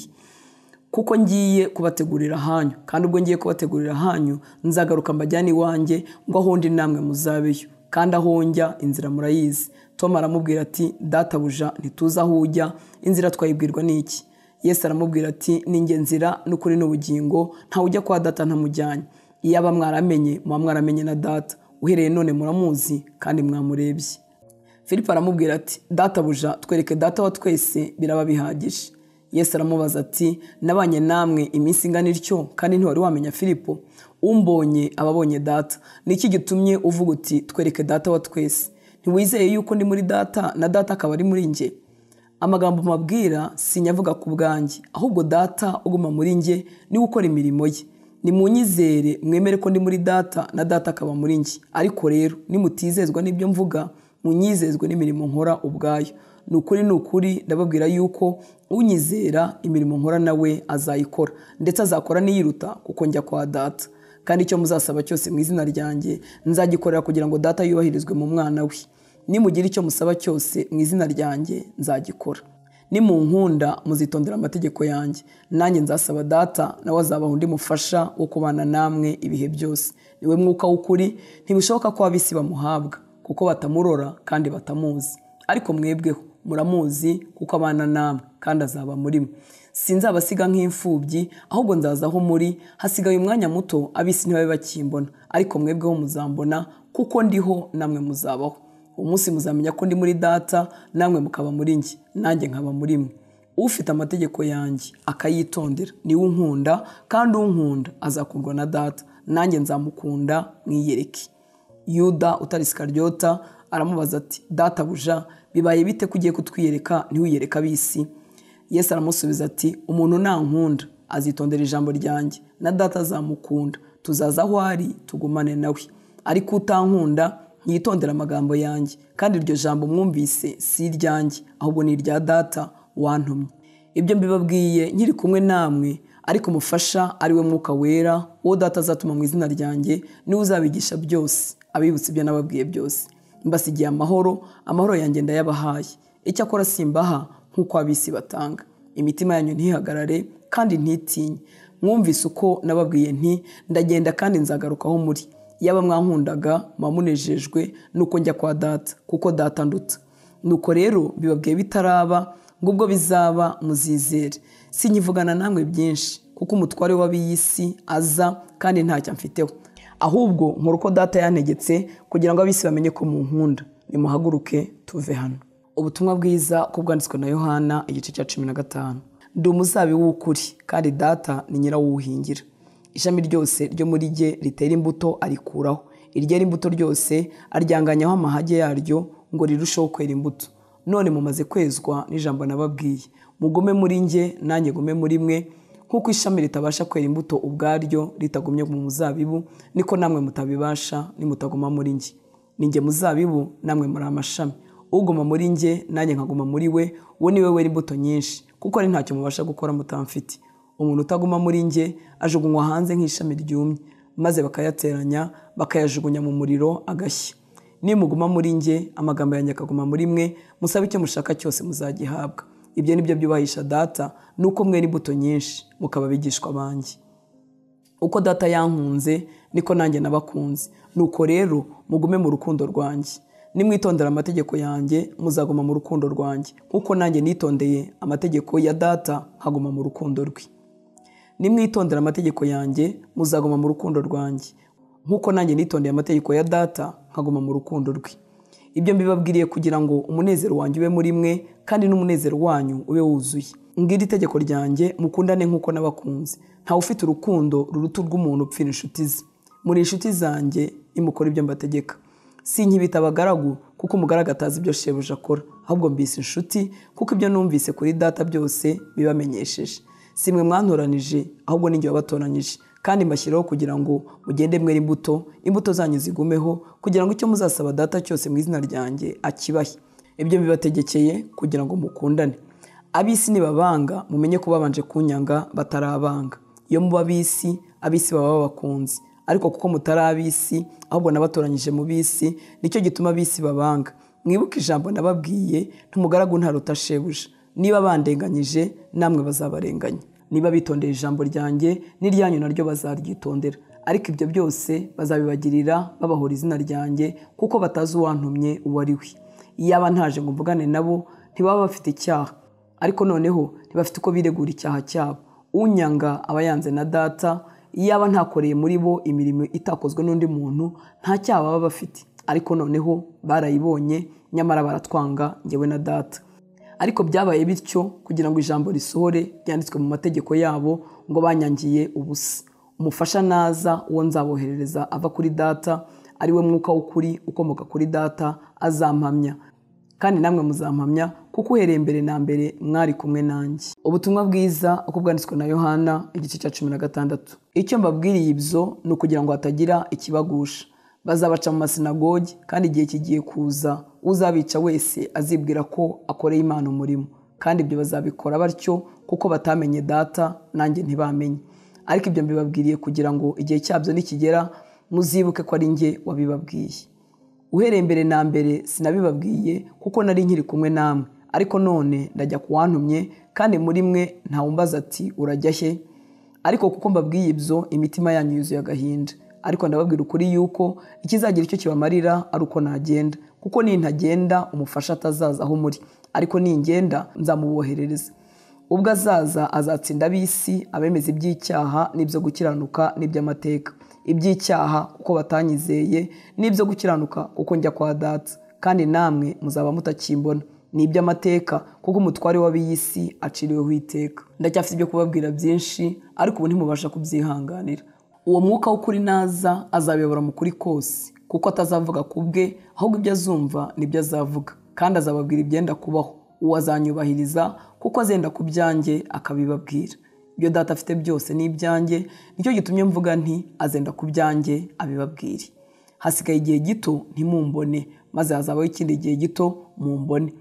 Speaker 1: Kuko ngiye kubategurira hanyu, kandi ubwo ngiye kubategurira hanyu nzagaruka mbajyane iwanjye, ngo aho ndi namwe muzabeyo, kandi aho njya inzira murayizi. Tom aramubwira ati databuja ntituzi aho ujya, inzira twayibwirwa n'iki? Yesu aramubwira ati ni njye nzira n'ukuri n'ubugingo, ntawe ujya kwa data ntamujyanye. Iyaba mwaramenye muba mwaramenye na data, uhereye none muramuzi kandi mwamurebye. Filipo aramubwira ati databuja twereke data wa twese biraba bihagije. Yesu aramubaza ati nabanye namwe iminsi ingana ityo, kandi ntiwari wamenya Filipo? Umbonye ababonye data. Niki gitumye uvuga uti twereke data wa twese? Ntiwizeye yuko ndi muri data na data akaba ari muri njye? Amagambo mabwira sinyavuga ku bwanjye, ahubwo data uguma muri njye niwe ukora imirimo ye. Nimunyizere mwemere ko ndi muri data na data akaba muri njye. Ariko rero nimutizezwa n'ibyo mvuga, munyizezwe n'imirimo nkora ubwayo. Ni ukuri ndababwira yuko unyizera imirimo nkora nawe azayikora, ndetse azakora niyiruta, kuko njya kwa data. Kandi icyo muzasaba cyose mu izina ryanjye nzagikorera, kugira ngo data yubahirizwe mu mwana we. Nimugira icyo musaba cyose mu izina ryanjye nzagikora. Nimunkunda muzitondera amategeko yanjye, nanjye nzasaba data, nawe azabaha undi mufasha wo kubana namwe ibihe byose. Niwe mwuka w'ukuri. Ntibishoboka ko ab'isi bamuhabwa, kuko batamurora kandi batamuzi, ariko mwebweho muramuzi kuko abana namwe kandi azaba muri mwe. Sinzabasiga nk'imfubyi, ahubwo nzaza aho muri. Hasigaye umwanya muto, ab'isi ntibabe bakimbona, ariko mwebweho muzambona, kuko ndiho namwe muzabaho. Umunsi muzamenya ko ndi muri data, namwe mukaba muri njye, nanjye nkaba muri mwe. Ufite amategeko yanjye akayitondera niwe unkunda, kandi unkunda azakundwa na data, nanjye nzamukunda mwiyereke. Yuda utari Isikariota aramubaza ati databuja bibaye bite ko ugiye kutwiyereka ntiwiyereka ab'isi? Yesu aramusubiza ati umuntu nankunda azitondera ijambo ryanjye, na data azamukunda, tuzaza aho ari tugumane nawe. Ariko utankunda ntiyitondera amagambo yanjye, kandi iryo jambo mwumvise si iryanjye, ahubwo ni irya data wantumye. Ibyo mbibabwiye nkiri kumwe namwe, ariko umufasha ari we Mwuka Wera, uwo data azatuma mu izina ryanjye, niwe uzabigisha byose, abibutsa ibyo nababwiye byose. Mbasigiye amahoro yanjye ndayabahaye. Icyakora simbaha nk'uko ab'isi batanga. Imitima yanyu ntihagarare kandi ntitinye. Mwumvise uko nababwiye nti ndagenda kandi nzagarukaho muri. Yaba mwankundaga mumunejejwe nuko njya kwa data, kuko data nduta. Nuko rero bibabwiye bitaraba, ngubwo bizaba muzizere. Sinyivugana namwe byinshi, kuko umutware w'ab'isi aza kandi ntacyo mfiteho. Ahubwo nkora uko data yantegetse, kugira ngo ab'isi bamenye ko munkunda. nimuhaguruke tuve hano. Ubutumwa bwiza ko bwanditswe na Yohana igice cya 15. Ndi umuzabibu w'ukuri kandi data ni nyirawuhingira. Ishami ryose ryo muri jye ritera imbuto arikuraho, iryera imbuto ryose aryanganyaho amahage yaryo ngo rirusheho kwera imbuto. None mumaze kwezwa n'ijambo nababwiye, mugume muri njye nanjye gume muri mwe. Nk'uko ishami ritabasha kwera imbuto ubwaryo ritagumye mu muzabibu, niko namwe mutabibasha nimutaguma muri njye. Ni njye muzabibu, namwe muri amashami. Uguma muri njye nanjye nkaguma muri we, uwo ni we wera imbuto nyinshi, kuko ari ntacyo mubasha gukora mutamfite. Umuntu utaguma muri njye ajugunywa hanze nk'ishami ryumye, maze bakayateranya bakayajugunya mu muriro agashya. Nimuguma muri njye, amagambo yanjye akaguma muri mwe, musabe icyo mushaka cyose muzagihabwa. Ibyo nibyo byubahisha data, nuko mwera imbuto nyinshi mukaba abigishwa banjye. Uko data yankunze niko nanjye nabakunze, nuko rero mugume mu rukundo rwanjye. Nimwitondera amategeko yanjye muzaguma mu rukundo rwanjye, kuko nanjye nitondeye amategeko ya data nkaguma mu rukundo rwe. Nimwitondera amategeko yanjye muzaguma mu rukundo rwanjye, nkuko nanjye nitondeye amategeko ya data nkaguma mu rukundo rwe. Ibyo mbibabwiriye kugira ngo umunezero wanjye ube muri mwe, kandi n'umunezero wanyu ube wuzuye. Ngiri itegeko ryanjye, mukundane nkuko nabakunze. Ntawe ufite urukundo ruruta urw'umuntu upfira inshuti ze. Muri inshuti zanjye nimukora ibyo mbategeka. Sinkibita abagaragu, kuko umugaragu atazi ibyo shebuja akora, ahubwo mbise inshuti, kuko ibyo numvise kuri data byose bibamenyesheje. Simwe mwantoranije, ahubwo ni njye wabatoranyije, kandi mbashyiraho kugira ngo mugende mwera imbuto, imbuto zanyu zigumeho, kugira ngo icyo muzasaba data cyose mu izina ryanjye akibahe. Ibyo bibategekeye kugira ngo mukundane. Ab'isi nibabanga, mumenye ko babanje kunyanga batarabanga. Iyo muba ab'isi, ab'isi baba babakunze. Ariko kuko mutari ab'isi, ahubwo nabatoranyije mu b'isi, nicyo gituma ab'isi babanga. Mwibuke ijambo nababwiye, ntumugaragu ntaruta shebuja. Niba bandenganyije, namwe bazabarenganya. Niba bitondeye ijambo ryanjye, n'iryanyu naryo bazaryitondera. Ariko ibyo byose bazabibagirira babahora izina ryanjye, kuko batazi uwantumye uwo ari we. Iyaba ntaje ngo mvugane nabo, ntibaba bafite icyaha. Ariko noneho ntibafite uko biregura icyaha cyabo. Unyanga aba yanze na data. Iyaba ntakoreye muri bo imirimo itakozwe n'undi muntu, nta cyaha baba bafite. Ariko noneho barayibonye, nyamara baratwanga njyewe na data. Ariko byabaye bityo kugira ngo ijambo risohore ryanditswe mu mategeko yabo, ngo banyangiye ubusa. Umufasha naza, uwo nzaboherereza ava kuri data, ari we mwuka w'ukuri ukomoka kuri data, azampamya. Kandi namwe muzampamya, kuko uhereye mbere na mbere mwari kumwe nanjye. Ubutumwa bwiza uko bwanditswe na Yohana igice cya 16. Icyo mbabwiriye ibyo ni ukugira ngo hatagira ikibagusha. Bazabaca mu masinagogi, kandi igihe kigiye kuza, uzabica wese azibwira ko akoreye Imana umurimo. Kandi ibyo bazabikora batyo, kuko batamenye data, nanjye ntibamenye. Ariko ibyo mbibabwiriye kugira ngo igihe cyabyo nikigera, muzibuke ko ari njye wabibabwiye. Uhereye mbere na mbere sinabibabwiye, kuko nari nkiri kumwe namwe. Ariko none ndajya kuwantumye, kandi muri mwe ntawumbaza ati urajya he? Ariko kuko mbabwiye ibyo, imitima yanyu yuzuye agahinda. Ariko ndababwira ukuri yuko ikizagira icyo kibamarira ari uko nagenda, kuko nintagenda umufasha atazaza aho muri. Ariko ningenda nzamuboherereza. Ubwo azaza azatsinda ab'isi, abemeza iby'icyaha n'ibyo gukiranuka n'iby'amateka. Iby'icyaha kuko batanyizeye, n'ibyo gukiranuka kuko njya kwa data, kandi namwe muzaba mutakimbona. Ni iby'amateka kuko umutware w'ab'isi aciriweho iteka. Ndacyafite ibyo kubabwira byinshi, ariko ubu ntimubasha kubyihanganira. Uwo mwuka w'ukuri naza, azabiyobora mu kuri kose, kuko atazavuga ku bwe, ahubwo ibyo azumva nibyo azavuga, kandi azababwira ibyenda kubaho. Uwo azanyubahiriza, kuko azenda ku byanjye akabibabwira. Ibyo data afite byose ni ibyanjye, nicyo gitumye mvuga nti azenda ku byanjye abibabwire. Hasigaye igihe gito ntimumbone, maze hazabaho ikindi gihe gito mumbone.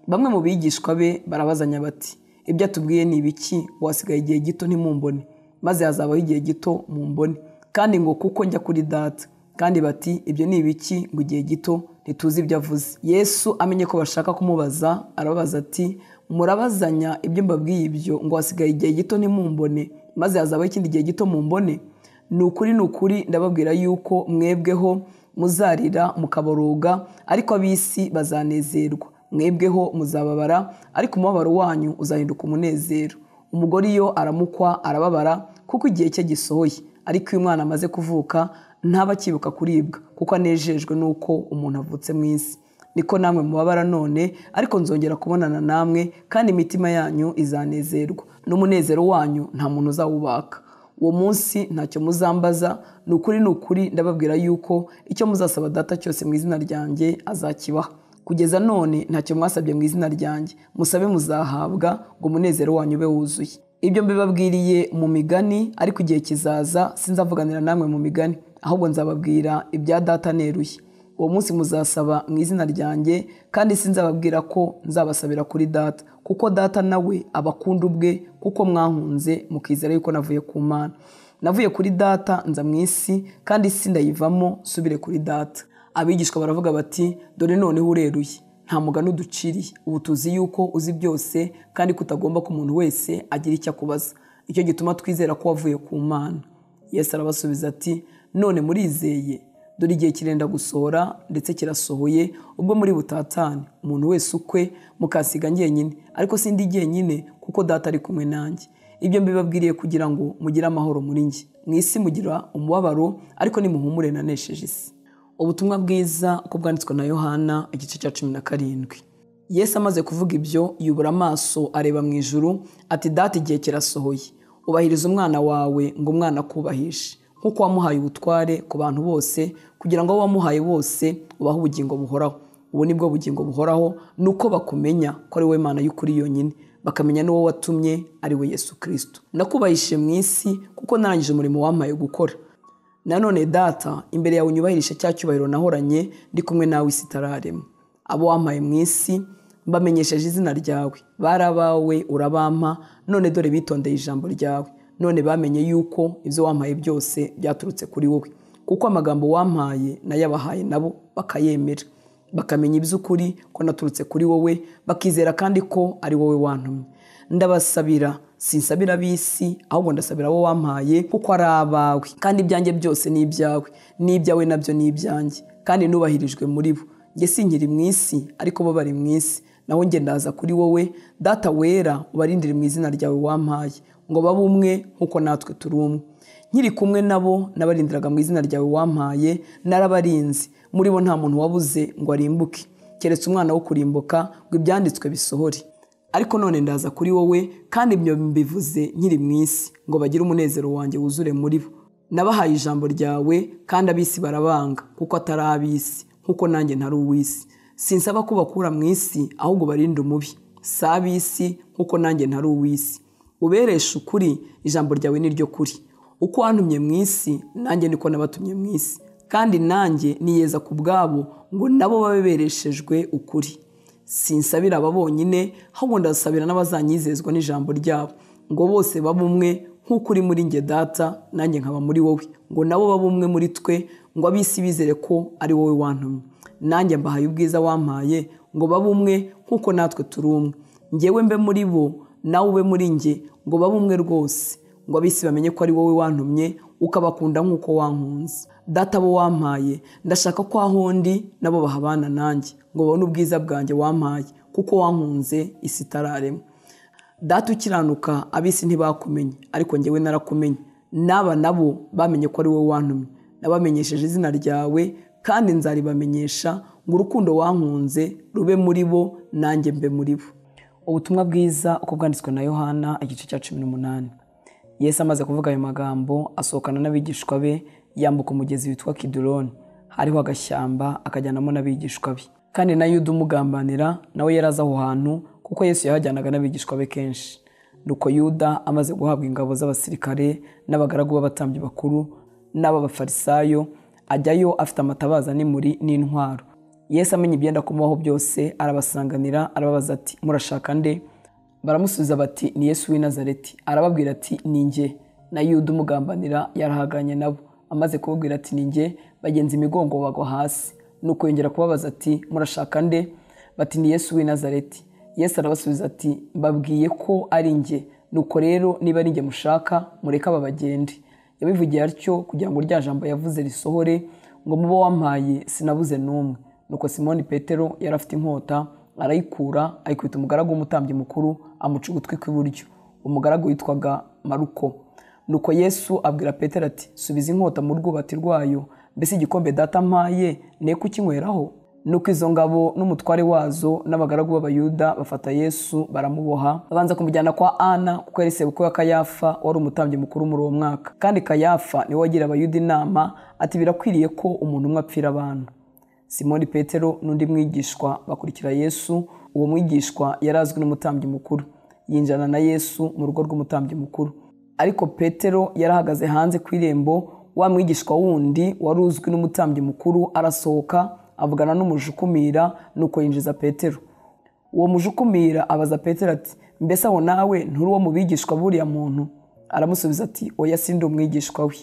Speaker 1: Bamwe mu bigishwa be barabazanya bati, ibyo atubwiye ni ibiki? Wasigaye igihe gito ntimumbone, maze hazabaho igihe gito mumbone. Kandi ngo kuko njya kuri data. Kandi bati, ibyo ni ibiki? Ngo igihe gito ntituzi ibyo avuze. Yesu amenye ko bashaka kumubaza, arababaza ati, murabazanya ibyo mbabwiye ibyo, ngo hasigaye igihe gito ntimumbone, maze hazabaho ikindi gihe gito mumbone? Ni ukuri ndababwira yuko mwebweho muzarira mukaboroga, ariko ab'isi bazanezerwa. Mwebweho muzababara, ariko umubabaro wanyu uzahinduka umunezero. Umugore iyo aramukwa arababara, kuko igihe cye gisohoye. Ariko iyo umwana amaze kuvuka, ntaba akibuka kuribwa, kuko anejejwe nuko umuntu avutse mu isi. niko namwe mubabara none, ariko nzongera kubonana namwe, kandi imitima yanyu izanezerwa, n'umunezero wanyu nta muntu uzawubaka. Uwo munsi ntacyo muzambaza, ni ukuri ndababwira yuko icyo muzasaba Data cyose mu izina ryanjye azakibaha. Kugeza none ntacyo mwasabye mu izina ryanjye, musabe muzahabwa, ngo umunezero wanyu ube wuzuye. Ibyo mbibabwiriye mu migani, ariko igihe kizaza sinzavuganira namwe mu migani, ahubwo nzababwira ibya Data neruye. Uwo munsi muzasaba mu izina ryanjye, kandi sinzababwira ko nzabasabira kuri Data, kuko Data nawe abakunda ubwe, kuko mwankunze mukizera yuko navuye ku Mana. Navuye kuri Data nza mu isi, kandi isi ndayivamo nsubire kuri Data. Abigishwa baravuga bati, dore noneho ureruye, nta mugani uduciriye, ubu tuzi yuko uzi byose, kandi kutagomba ko umuntu wese agira icyo akubaza. Icyo gituma twizera ko wavuye ku Mana. Yesu arabasubiza ati, none murizeye? Dore igihe kirenda gusohora, ndetse kirasohoye, ubwo muri butatane, umuntu wese ukwe, mukasiga njyenyine, ariko sindi jyenyine, kuko Data ari kumwe nanjye. Ibyo mbibabwiriye kugira ngo mugire amahoro muri njye. Mu isi mugira umubabaro, ariko nimuhumure nanesheje isi. Ubutumwa bwiza uko bwanditswe na Yohana igice cya 17. Yesu amaze kuvuga ibyo, yubura amaso areba mu ijuru, ati, Data, igihe kirasohoye, ubahiriza umwana wawe, ngo umwana akubahishe, nk'uko wamuhaye ubutware ku bantu bose, kugira ngo abo wamuhaye bose ubahe ubugingo buhoraho. Ubu ni bwo bugingo buhoraho, nuko bakumenya ko ari wowe Mana y'ukuri yonyine, bakamenya n'uwo watumye ari we Yesu Kristo. Nakubahishe mu isi, kuko narangije umurimo wampaye gukora. Nanone Data, imbere yawe unyubahirishe cya cyubahiro nahoranye ndi kumwe nawe isi itararema. Abo wampaye mu isi mbamenyesheje izina ryawe, bari abawe urabampa, none dore bitondeye ijambo ryawe. None bamenye yuko ibyo wampaye byose byaturutse kuri wowe, kuko amagambo wampaye nayabahaye nabo bakayemera, bakamenya iby'ukuri ko naturutse kuri wowe, bakizera kandi ko ari wowe wantumye. Ndabasabira, sinsabira ab'isi, ahubwo ndasabira abo wampaye, kuko ari abawe, kandi ibyanjye byose ni ibyawe, n'ibyawe nabyo ni ibyanjye, kandi nubahirijwe muri bo. Njye sinkiri mu isi, ariko bo bari mu isi, naho njye ndaza kuri wowe. Data wera, ubarindire mu izina ryawe wampaye, ngo babe umwe nk'uko natwe turi umwe. Nkiri kumwe nabo nabarindiraga mu izina ryawe wampaye, narabarinzi, muri bo nta muntu wabuze ngo arimbuke, keretse umwana wo kurimbuka, ngo ibyanditswe bisohore. Ariko none ndaza kuri wowe, kandi ibyo mbivuze nkiri mu isi, ngo bagire umunezero wanjye wuzure muri bo. Nabahaye ijambo ryawe, kandi ab'isi barabanga, kuko atari ab'isi, nk'uko nanjye ntari uw'isi. Sinsaba ko bakura mu isi, ahubwo barinde umubi. Si ab'isi, nk'uko nanjye ntari uw'isi. Ubereshe ukuri, ijambo ryawe ni ryo kuri. Uko wantumye mu isi, nanjye niko nabatumye mu isi, kandi nanjye niyeza ku bwabo, ngo nabo babe bereshejwe ukuri. Sinsabira aba bonyine, ahubwo ndasabira n'abazanyizezwa n'ijambo ryabo, ngo bose babe umwe nk'uko uri muri njye Data, nanjye nkaba muri wowe, ngo nabo babe umwe muri twe, ngo ab'isi bizere ko ari wowe wantumye. Nanjye mbahaye ubwiza wampaye, ngo babe umwe nk'uko natwe turi umwe, njyewe mbe muri bo, nawe ube muri njye, ngo babe umwe rwose, ngo ab'isi bamenye ko ari wowe wantumye, ukabakunda nk'uko wankunze. Data, abo wampaye, ndashaka ko aho ndi nabo bahabana nanjye, ngo babone ubwiza bwanjye wampaye, kuko wankunze isi itararema. Data, ukiranuka, ab'isi ntibakumenye, ariko njyewe narakumenye. N'aba nabo bamenye ko ari wowe wantumye, nabamenyesheje izina ryawe, kandi nzaribamenyesha, ngo urukundo wankunze rube muri bo, nanjye mbe muri bo. Ubutumwa bwiza uko bwanditswe na Yohana igice cya 18. Yesu amaze kuvuga ayo magambo, asohokana n'abigishwa be, yambuka umugezi witwa Kidroni. Hariho agashyamba, akajyanamo n'abigishwa be. Kandi na Yuda umugambanira nawe yaraza aho hantu, kuko Yesu yahajyanaga n'abigishwa be kenshi. Nuko Yuda amaze guhabwa ingabo z'abasirikare n'abagaragu b'abatambyi bakuru n'ab'abafarisayo, ajyayo afite amatabaza n'imuri n'intwaro. Yesu amenye ibyenda kumubaho byose, arabasanganira, arababaza ati, murashaka nde? Baramusubiza bati, ni Yesu w'i Nazareti. Arababwira ati, ni njye. Na Yuda umugambanira yarahaganye nabo. Amaze kubabwira ati, ni njye, bagenza imigongo bagwa hasi. Nuko yongera kubabaza ati, murashaka nde? Bati, ni Yesu w'i Nazareti. Yesu arabasubiza ati, mbabwiye ko ari njye. Nuko rero niba ari njye mushaka, mureke aba bagende. Yabivugiye atyo kugira ngo rya jambo yavuze risohore, ngo mubo wampaye sinabuze n'umwe. Nuko Simoni Petero yari afite inkota, arayikura, ayikubita umugaragu w'umutambyi mukuru, amuca ugutwi kw'iburyo. Umugaragu witwaga Maruko. Nuko Yesu abwira Petero ati, subiza inkota mu rwubati rwayo, mbese igikombe Data ampaye ne kukinyweraho? nuko izo ngabo n'umutware wazo n'abagaragu b'abayuda bafata Yesu baramuboha, babanza kumujyana kwa Ana kuko yari sebukwe wa Kayafa wari umutambyi mukuru muri uwo mwaka. Kandi Kayafa niwe wagira abayuda inama ati birakwiriye ko umuntu umwe apfira abantu. Simoni Petero n'undi mwigishwa bakurikira Yesu. Uwo mwigishwa yari azwi n'umutambyi mukuru, yinjana na Yesu mu rugo rw'umutambyi mukuru. Ariko Petero yarahagaze hanze ku irembo, wa mwigishwa wundi wari uzwi n'umutambyi mukuru arasohoka avugana n'umujukumira, nuko yinjiza Petero. Uwo mujukumira abaza Petero ati mbese aho nawe nturi uwo mu bigishwa buriya muntu? Aramusubiza ati oya, sindi umwigishwa we.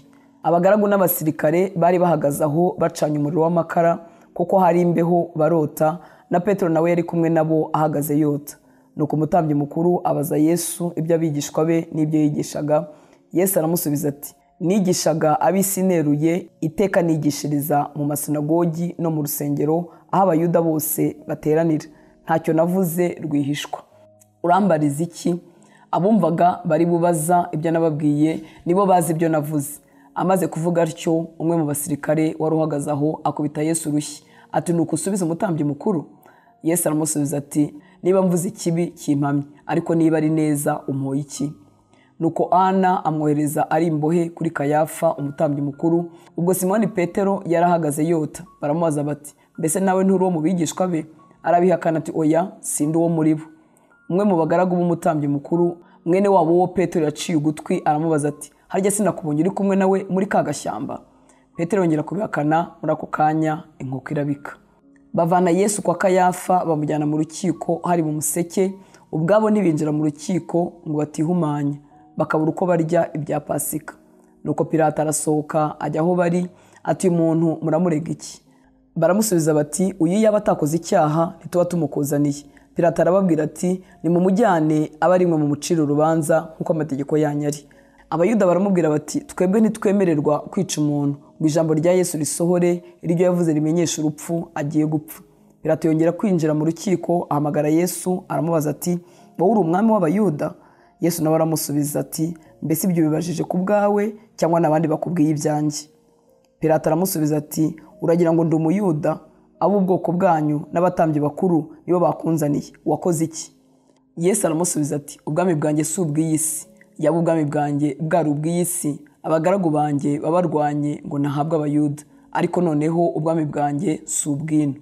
Speaker 1: Abagaragu n'abasirikare bari bahagaze aho bacanye umuriro w'amakara kuko hari imbeho barota, na Petero nawe yari kumwe nabo ahagaze yota. Nuko umutambyi mukuru abaza Yesu ibyo abigishwa be n'ibyo yigishaga. Yesu aramusubiza ati nigishaga ab'isi neruye, iteka nigishiriza mu masinagogi no mu rusengero aho abayuda bose bateranira, ntacyo navuze rwihishwa. Urambariza iki? Abumvaga bari bubaza ibyo nababwiye nibo bazi ibyo navuze. Amaze kuvuga atyo, umwe mu basirikare wari uhagaze aho akubita Yesu urushyi ati nuko usubiza umutambyi mukuru? Yesu aramusubiza ati niba mvuze ikibi kimpamye, ariko niba ari neza umpoye iki? Nuko Ana amwohereza ari imbohe kuri Kayafa umutambyi mukuru. Ubwo Simoni Petero yarahagaze yota, baramubaza bati mbese nawe nturi uwo mu bigishwa be? Arabihakana ati oya, sindi uwo muri bo. Umwe mu bagaragu b'umutambyi mukuru, mwene wabo wo Petero yaciye ugutwi, aramubaza ati harya sinakubonye uri kumwe nawe muri ka gashyamba? Petero yongera kubihakana. Muri ako kanya inkoko irabika. Bavana Yesu kwa Kayafa bamujyana mu rukiko hari mu museke. Ubwabo ntibinjira mu rukiko ngo batihumanya, bakabura uko barya ibya Pasika. Nuko Pilato arasohoka ajya aho bari ati umuntu muramurega iki? Baramusubiza bati uyu yaba atakoze icyaha ntituba tumukuzaniye. Pilato arababwira ati nimumujyane abe ari mwe mu mucira urubanza nk'uko amategeko yanyu ari. Abayuda baramubwira bati twebwe ntitwemererwa kwica umuntu, ngo ijambo rya Yesu risohore, iryo yavuze rimenyesha urupfu agiye gupfa. Pilato yongera kwinjira mu rukiko, ahamagara Yesu aramubaza ati wowe uri umwami w'abayuda? Yesu nawe aramusubiza ati mbese ibyo bibajije ku bwawe cyangwa n'abandi bakubwiye ibyanjye? Pilato aramusubiza ati uragira ngo ndi umuyuda? Ab'ubwoko bwanyu n'abatambyi bakuru nibo bakunzaniye, wakoze iki? Yesu aramusubiza ati ubwami bwanjye si ubw'iyi si. Yaba ubwami bwanjye bwari ubw'iyi si, abagaragu banjye babarwanye ngo nahabwe abayuda, ariko noneho ubwami bwanjye si ubw'ino.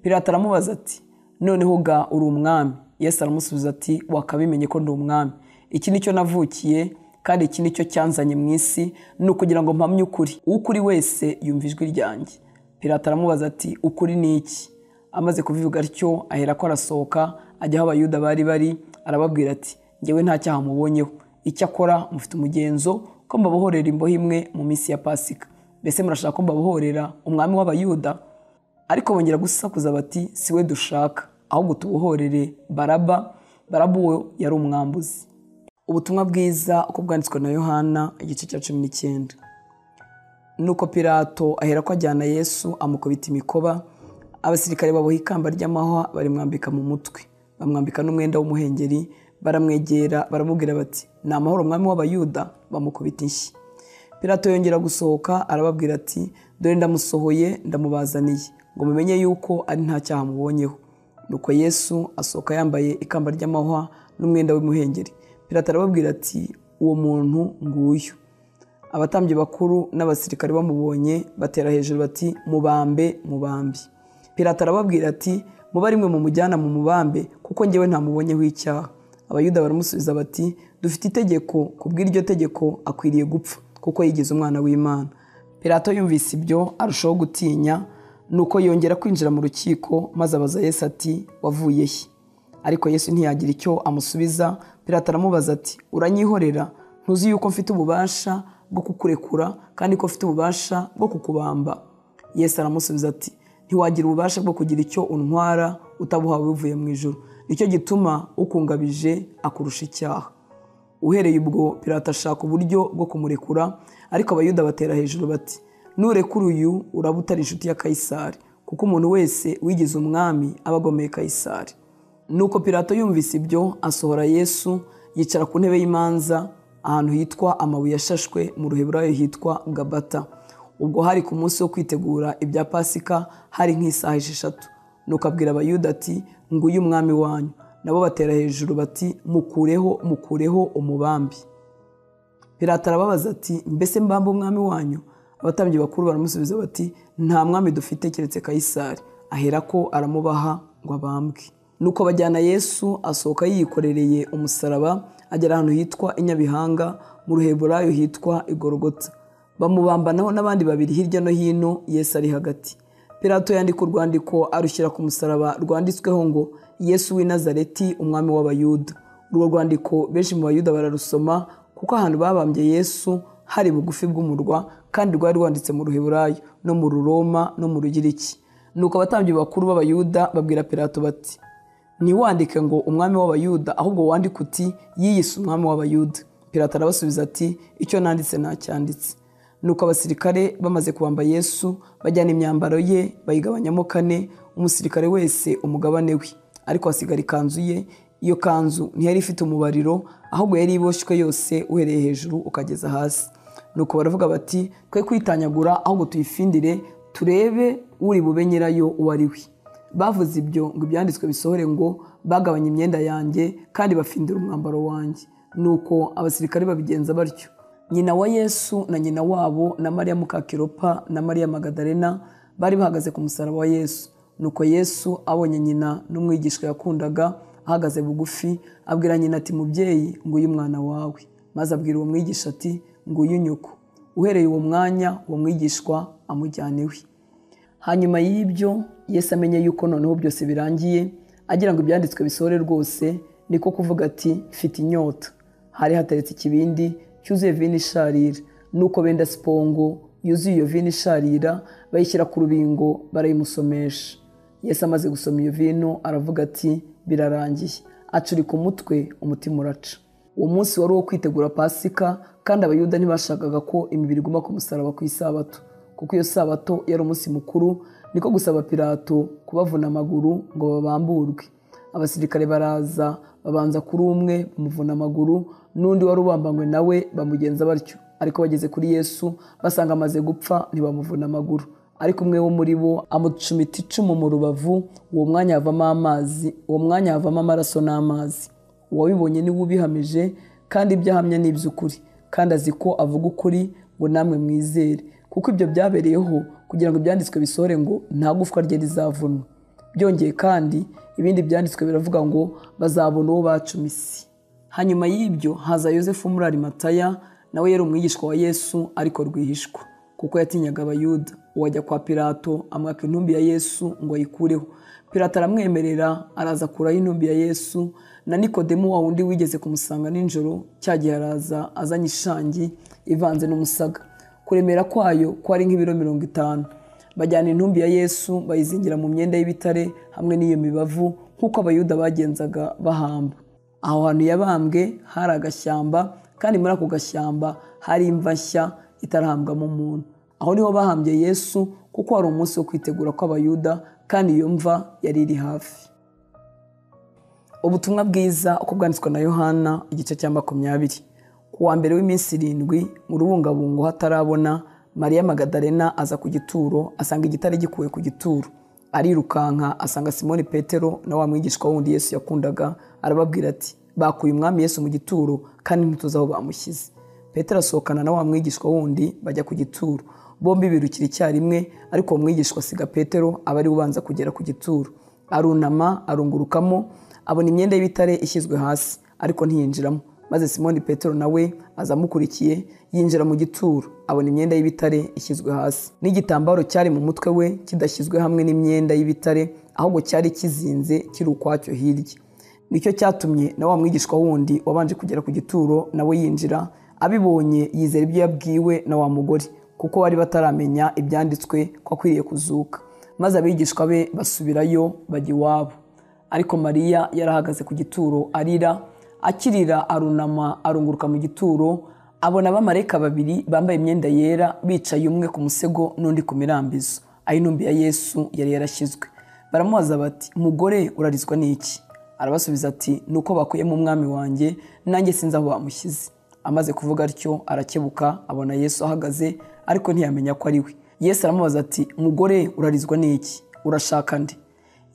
Speaker 1: Pilato aramubaza ati noneho ga uri umwami? Yesu aramusubiza ati wakabimenye ko ndi umwami. Iki nicyo navukiye kandi iki nicyo cyanzanye mu isi, ni ukugira ngo mpamye ukuri. Ukuri wese yumva ijwi ryanjye. Pilato aramubaza ati ukuri ni iki? Amaze kubivuga atyo ahera ko arasohoka ajya aho abayuda bari bari, arababwira ati njyewe nta cyaha mubonyeho. Icyakora mufite umugenzo ko mbabohorera imbohe imwe mu minsi ya Pasika. Mbese murashaka ko mbabohorera umwami w'abayuda? Ariko bongera gusakuza bati si we dushaka, ahubwo tubohorere Baraba. Baraba uwo yari umwambuzi. Ubutumwa bwiza uko bwanditswe na Yohana igice cya 19. Nuko Pilato ahera ko ajyana Yesu amukubita imikoba. Abasirikare baboha ikamba ry'amahwa barimwambika mu mutwe, bamwambika n'umwenda w'umuhengeri. Baramwegera baramubwira bati ni amahoro mwami w'abayuda? Bamukubita inshyi. Pilato yongera gusohoka arababwira ati dore ndamusohoye ndamubazaniye, ngo mumenye yuko ari nta cyaha mubonyeho. Nuko Yesu asohoka yambaye ikamba ry'amahwa n'umwenda w'umuhengeri. Pilato arababwira ati uwo muntu nguyu. Abatambyi bakuru n'abasirikare bamubonye batera hejuru bati mubambe mubambi. Pilato arababwira ati muba rimwe mu mujyana mu mubambe, kuko njyewe ntamubonyeho icyaha. Abayuda baramusubiza bati dufite itegeko, kubw'iryo tegeko akwiriye gupfa kuko yigize umwana w'Imana. Pilato yumvise ibyo arushaho gutinya, nuko yongera kwinjira mu rukiko maze abaza Yesu ati wavuye he? Ariko Yesu ntiyagira icyo amusubiza. Pilato aramubaza ati uranyihorera? Ntuzi yuko mfite ububasha bwo kukurekura kandi ko mfite ububasha bwo kukubamba? Yesu aramusubiza ati ntiwagira ububasha bwo kugira icyo untwara utabuhawe bivuye mu ijuru. Nicyo gituma ukungabije akurusha icyaha. Uhereye ubwo Pilato ashaka uburyo bwo kumurekura, ariko abayuda batera hejuru bati nurekura uyu uraba utari inshuti ya Kayisari, kuko umuntu wese wigize umwami aba agomeye Kayisari. Nuko Pilato yumvise ibyo asohora Yesu yicara ku ntebe y'imanza ahantu hitwa amabuye yashashwe, mu Ruheburayo hitwa Gabata. ubwo hari ku munsi wo kwitegura ibya Pasika, hari nk'isaha 6. Nuko abwira abayuda ati, nguyu umwami wanyu. Nabo batera hejuru bati, mukureho umubambi. Pilato arababaza ati, mbese mbambe umwami wanyu? Abatambyi bakuru baramusubiza bati, nta mwami dufite keretse Kayisari. Aherako aramubaha ngo abambwe. Nuko bajyana Yesu, asohoka yikorereye umusaraba, agera ahantu hitwa Inyabihanga, mu Ruheburayo hitwa Igorogota. Bamubambanaho n'abandi babiri hirya no hino, Yesu ari hagati. Pilato yandika urwandiko arushyira ku musaraba rwanditsweho ngo, Yesu w'i Nazareti, umwami w'Abayuda. Urwo rwandiko benshi mu Bayuda bararusoma, kuko ahantu babambye Yesu hari bugufi bw'umurwa, kandi rwari rwanditse mu Ruheburayo no mu Ruroma no mu Rugiriki. Nuko abatambyi bakuru b'Abayuda babwira Pilato bati, ntiwandike ngo umwami w'Abayuda, ahubwo wandike uti yiyise umwami w'Abayuda. Pilato arabasubiza ati, icyo nanditse nacyanditse. Nuko abasirikare bamaze kubamba Yesu, bajyana imyambaro ye bayigabanyamo 4, umusirikare wese umugabane we, ariko hasigara ikanzu ye. Iyo kanzu ntiyari ifite umubariro, ahubwo yari iboshywe yose uhereye hejuru ukageza hasi. Nuko baravuga bati, twe kwitanyagura, ahubwo tuyifindire turebe uri bube nyirayo uwo ari we. Bavuze ibyo ngo ibyanditswe bisohore ngo, bagabanya imyenda yanjye kandi bafindira umwambaro wanjye. Nuko abasirikare babigenza batyo. Nyina wa Yesu na nyina wabo na Mariya muka Kilopa na Mariya Magadalena bari bahagaze ku musaraba wa Yesu. Nuko Yesu abonye nyina n'umwigishwa yakundaga ahagaze bugufi, abwira nyina ati, mubyeyi, nguyu umwana wawe. Maze abwira uwo mwigisha ati, nguyu nyoko. Uhereye uwo mwanya uwo mwigishwa amujyana iwe. Hanyuma y'ibyo Yesu amenye yuko noneho byose birangiye, agira ngo ibyanditswe bisohore rwose, niko kuvuga ati, mfite inyota. Hari hateretse ikibindi cyuzuye vino isharira. Nuko benda sipongo yuzuye iyo vino isharira, bayishyira ku rubingo barayimusomesha. Yesu amaze gusoma iyo vino aravuga ati, birarangiye. Acurika umutwe, umutima uraca. Uwo munsi wari uwo kwitegura Pasika, kandi Abayuda ntibashakaga ko imibiri iguma ku musaraba ku isabato, kuko iyo sabato yari umunsi mukuru. Niko gusaba Pilato kubavuna amaguru ngo babamburwe. Abasirikare baraza, babanza kuri umwe bamuvuna amaguru, n'undi wari ubambanywe nawe bamugenza batyo. Ariko bageze kuri Yesu basanga amaze gupfa, ntibamuvuna amaguru. Ariko umwe wo muri bo amucumita icumu mu rubavu, uwo mwanya havamo amaraso n'amazi. Uwabibonye niwe ubihamije, kandi ibyo ahamya ni iby'ukuri, kandi azi ko avuga ukuri, ngo namwe mwizere. Kuko ibyo byabereyeho kugira ngo ibyanditswe bisohore ngo, nta gufwa rye rizavunwa. Byongeye kandi ibindi byanditswe biravuga ngo, bazabona uwo bacumise. Hanyuma y'ibyo haza Yosefu muri Arimataya, nawe yari umwigishwa wa Yesu, ariko rwihishwa, kuko yatinyaga Abayuda. Uwajya kwa Pilato amwaka intumbi ya Yesu ngo ayikureho. Pilato aramwemerera, araza akuraho intumbi ya Yesu. Na Nikodemu wa wundi wigeze kumusanga nijoro, cyagihe araza azanye ishangi ivanze n'umusaga. Kuremera kwayo kwari nk'ibiro 50. Bajyana intumbi ya Yesu bayizingira mu myenda y'ibitare hamwe n'iyo mibavu, nk'uko Abayuda bagenzaga bahamba. Aho hantu yabambwe hari agashyamba, kandi muri ako gashyamba hari imva nshya itarahambwamo umuntu. Aho niho bahambye Yesu, kuko hari umunsi wo kwitegura kw'Abayuda, kandi iyo mva yari iri hafi. Ubutumwa bwiza uko bwanditswe na Yohana, igice cya 20. Ku wa mbere w'iminsi 7 mu rubungabungo hatarabona, Mariya Magadalena aza ku gituro, asanga igitare gikuwe ku gituro. Arirukanka asanga Simoni Petero na wa mwigishwa wundi Yesu yakundaga, arababwira ati, bakuye umwami Yesu mu gituro, kandi ntituzi aho bamushyize. Petero asohokana na wa mwigishwa wundi bajya ku gituro. Bombi birukira icyarimwe, ariko uwo mwigishwa asiga Petero, aba ari ubanza kugera ku gituro. Arunama arungurukamo, abona imyenda y'ibitare ishyizwe hasi, ariko ntiyinjiramo. Maze Simoni Petero nawe azamukurikiye, yinjira mu gituro, abona imyenda y'ibitare ishyizwe hasi, n'igitambaro cyari mu mutwe we kidashyizwe hamwe n'imyenda y'ibitare, ahubwo cyari kizinze kiri ukwacyo hirya. Nicyo cyatumye na wa mwigishwa wundi wabanje kugera ku gituro nawe yinjira. Abibonye yizera ibyo yabwiwe na wa mugore, kuko bari bataramenya ibyanditswe ko akwiriye kuzuka. Maze abigishwa be basubirayo bajya iwabo. Ariko Mariya yarahagaze ku gituro arira. Akirira arunama arunguruka mu gituro, abona abamarayika 2 bambaye imyenda yera, bicaye umwe ku musego n'undi ku mirambizo, aho intumbi ya Yesu yari yarashyizwe. Baramubaza bati, mugore, urarizwa n'iki? Arabasubiza ati, nuko bakuyemo umwami wanjye, nanjye sinzi aho bamushyize. Amaze kuvuga atyo arakebuka, abona Yesu ahagaze, ariko ntiyamenya ko ari we. Yesu aramubaza ati, mugore urarizwa n'iki? Urashaka nde?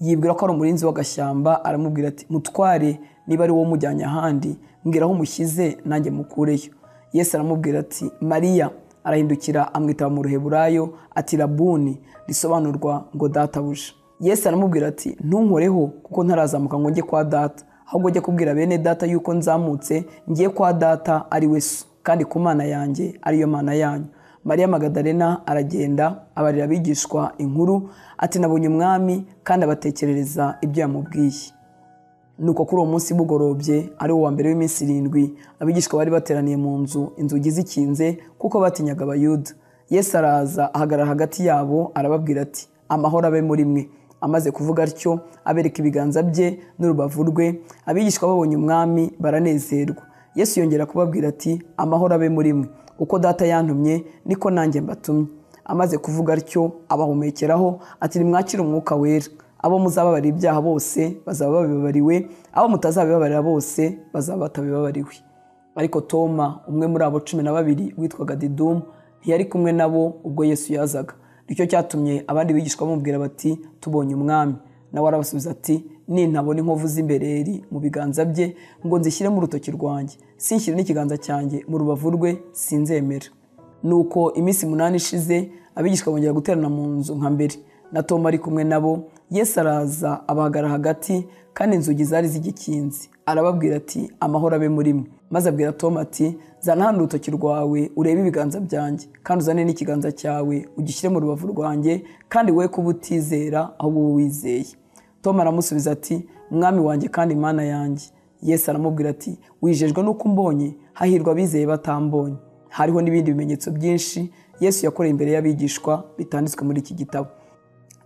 Speaker 1: Yibwira ko ari umurinzi w'agashyamba, aramubwira ati, mutware, niba ari wowe umujyanye ahandi mbwira aho umushyize nanjye mukureyo. Yesu aramubwira ati, Mariya. Arahindukira amwitaba mu ruheburayo ati, Rabuni, risobanurwa ngo databuja. Yesu aramubwira ati, ntunkoreho kuko ntarazamuka ngo njye kwa data, ahubwo njye kubwira bene data yuko nzamutse ngiye kwa data ari we so, kandi ku Mana yanjye ariyo Mana yanyu. Mariya Magadalena aragenda abarira abigishwa inkuru ati, nabonye umwami, kandi abatekerereza ibyo yamubwiye. Nuko kuri uwo munsi bugorobye, ari wo wa mbere w'iminsi 7, abigishwa bari bateraniye mu nzu, inzugi zikinze kuko batinyaga Abayuda. Yesu araza ahagarara hagati yabo, arababwira ati, amahoro abe muri mwe. Amaze kuvuga atyo, abereka ibiganza bye n'urubavu rwe. Abigishwa babonye umwami baranezerwa. Yesu yongera kubabwira ati, amahoro abe muri mwe. Uko data yantumye niko nanjye mbatumye. Amaze kuvuga atyo, abahumekeraho ati, nimwakire umwuka wera. Abo muzababarira ibyaha bose bazaba babibabariwe, abo mutazabibabarira bose bazaba batabibabariwe. Ariko Toma, umwe muri abo 12 witwaga Didumu, ntiyari kumwe nabo ubwo Yesu yazaga. Nicyo cyatumye abandi bigishwa bamubwira bati, tubonye umwami. Nawe arabasubiza ati, nintabona inkovu z'imbereri mu biganza bye ngo nzishyire mu rutoki rwanjye, sinshyire n'ikiganza cyanjye mu rubavu rwe, sinzemera. Nuko iminsi 8 ishize, abigishwa bongera guterana mu nzu nka mbere, na Toma ari kumwe nabo. Yesu araza abahagarara hagati, kandi inzugi zari zigikinze. Arababwira ati, amahoro abe muri mwe. Maze abwira Toma ati, zana hano urutoki rwawe urebe ibiganza byanjye, kandi uzane n'ikiganza cyawe ugishyire mu rubavu rwanjye, kandi we kuba utizera ahubwo wizeye. Toma aramusubiza ati, mwami wanjye kandi Mana yanjye. Yesu aramubwira ati, wijejwe nuko umbonye, hahirwa abizeye batambonye. Hariho n'ibindi bimenyetso byinshi Yesu yakoreye imbere y'abigishwa bitanditswe muri iki gitabo.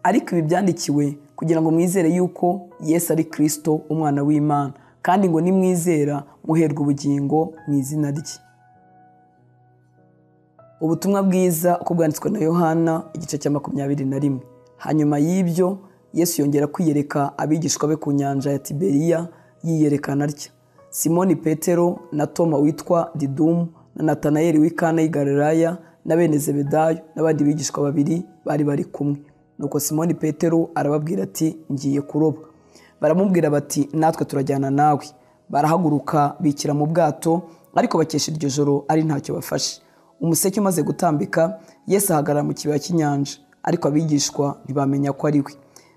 Speaker 1: Ariko ibi byandikiwe kugira ngo mwizere yuko Yesu ari Kristo, umwana w'Imana, kandi ngo nimwizera muherwe ubugingo mu izina rye. Ubutumwa bwiza uko bwanditswe na Yohana, igice cya 21. Hanyuma y'ibyo Yesu yongera kwiyereka abigishwa be ku nyanja ya Tiberiya, yiyerekana atya. Simoni Petero na Toma witwa Didumu na Natanayeli w'i Kana y'i Galilaya na bene Zebedayo n'abandi bigishwa 2 bari kumwe. Nuko Simoni Petero arababwira ati, ngiye kuroba. Baramubwira bati, natwe turajyana nawe. Barahaguruka bikira mu bwato, ariko bakesha iryo joro ari ntacyo bafashe. Umuseke umaze gutambika, Yesu ahagarara mu kibaya cy'inyanja, ariko abigishwa ntibamenya ko ari we.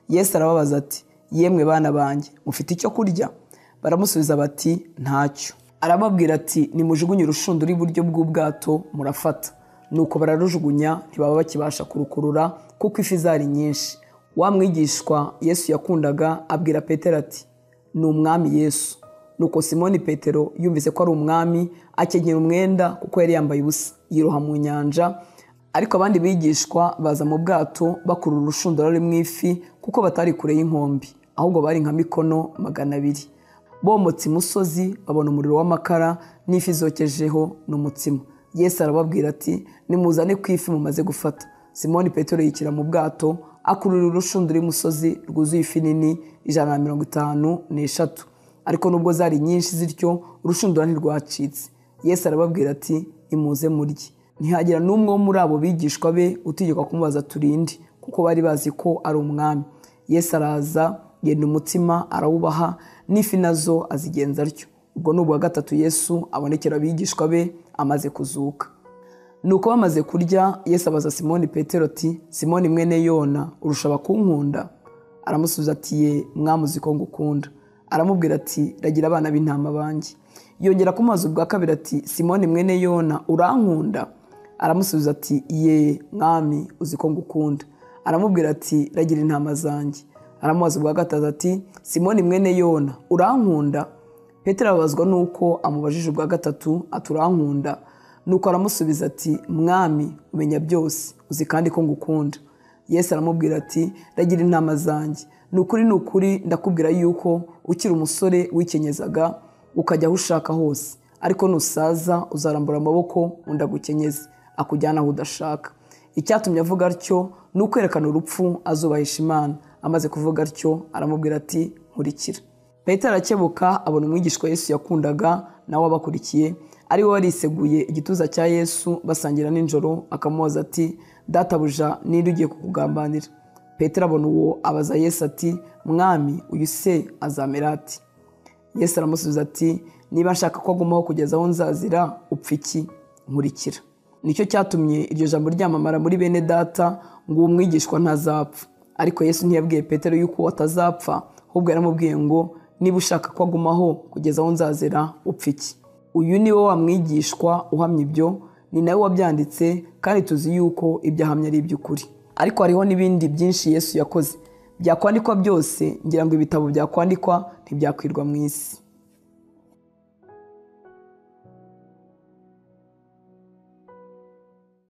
Speaker 1: Yesu arababaza ati, yemwe bana banjye, mufite icyo kurya? Baramusubiza bati, ntacyo. Arababwira ati, nimujugunye urushundura iburyo bw'ubwato murafata. Nuko bararujugunya, ntibaba bakibasha kurukurura kuko ifi zari nyinshi. Wa mwigishwa Yesu yakundaga abwira Petero ati, ni umwami Yesu. Nuko Simoni Petero yumvise ko ari umwami, akenyera umwenda kuko yari yambaye ubusa, yiroha mu nyanja. Ariko abandi bigishwa baza mu bwato bakurura urushundura rurimo ifi, kuko batari kure y'inkombe, ahubwo bari nka mikono 200. Bomotse imusozi babona umuriro w'amakara n'ifi zokejeho n'umutsima. Yesu arababwira ati, nimuzane ku ifi mumaze gufata. Simoni Petero yikira mu bwato, akurura urushundura imusozi rwuzuye ifi nini 153. Ariko nubwo zari nyinshi zityo, urushundura ntirwacitse. Yesu arababwira ati, imuze murye. Ntihagira n'umwe wo muri abo bigishwa be utegeka kumubaza turinde, kuko bari bazi ko ari umwami. Yesu araza, yenda umutsima arawubaha, n'ifi nazo azigenza atyo. Ubwo n'ubwa gatatu Yesu abonekera abigishwa be amaze kuzuka. Nuko bamaze kurya, Yesu abaza Simoni Petero ati, Simoni mwene Yona, urusha kunkunda? Aramusubiza ati, ye mwami uzi ko ngukunda. Aramubwira ati, ragira abana b'intama banjye. Yongera kumubaza ubwa kabiri ati, Simoni mwene Yona, urankunda? Aramusubiza ati, ye mwami uzi ko ngukunda. Aramubwira ati, ragira intama zanjye. Aramubaza ubwa gatatu ati, Simoni mwene Yona, urankunda? Petero ababazwa nuko amubajije ubwa gatatu ati, urankunda? Nuko aramusubiza ati, mwami umenya byose, uzi kandi ko ngukunda. Yesu aramubwira ati, ragira intama zanjye. Nukuri ndakubwira yuko ukiri umusore wikenyezaga ukajya aho ushaka hose, ariko nusaza uzarambura amaboko undagukenyeze akujyana aho udashaka. Icyatumye avuga atyo ni ukwerekana urupfu azubahisha Imana. Amaze kuvuga atyo aramubwira ati, nkurikira. Petero arakebuka abona umwigishwa Yesu yakundaga nawe abakurikiye, ari we wariseguye igituza cya Yesu basangira nijoro, akamubaza ati databuja ninde ugiye kukugambanira? Petero abona uwo abaza Yesu ati mwami uyu se azamera ati? Yesu aramusubiza ati niba nshaka ko agumaho kugeza aho nzazira upfa iki? Nkurikira. Nicyo cyatumye iryo jambo ryamamara muri bene data ngo uwo mwigishwa ntazapfa. Ariko Yesu ntiyabwiye Petero yuko atazapfa, ahubwo yaramubwiye ngo niba ushaka ko agumaho kugeza aho nzazira upfa iki? Uyu ni wo wamwigishwa uhamya ibyo, ni nawe wabyanditse, kandi tuzi yuko ibyo ahamya ari iby'ukuri. Ariko hariho n'ibindi byinshi Yesu yakoze byakwandikwa byose, ngira ngo ibitabo byakwandikwa ntibyakwirwa mu isi.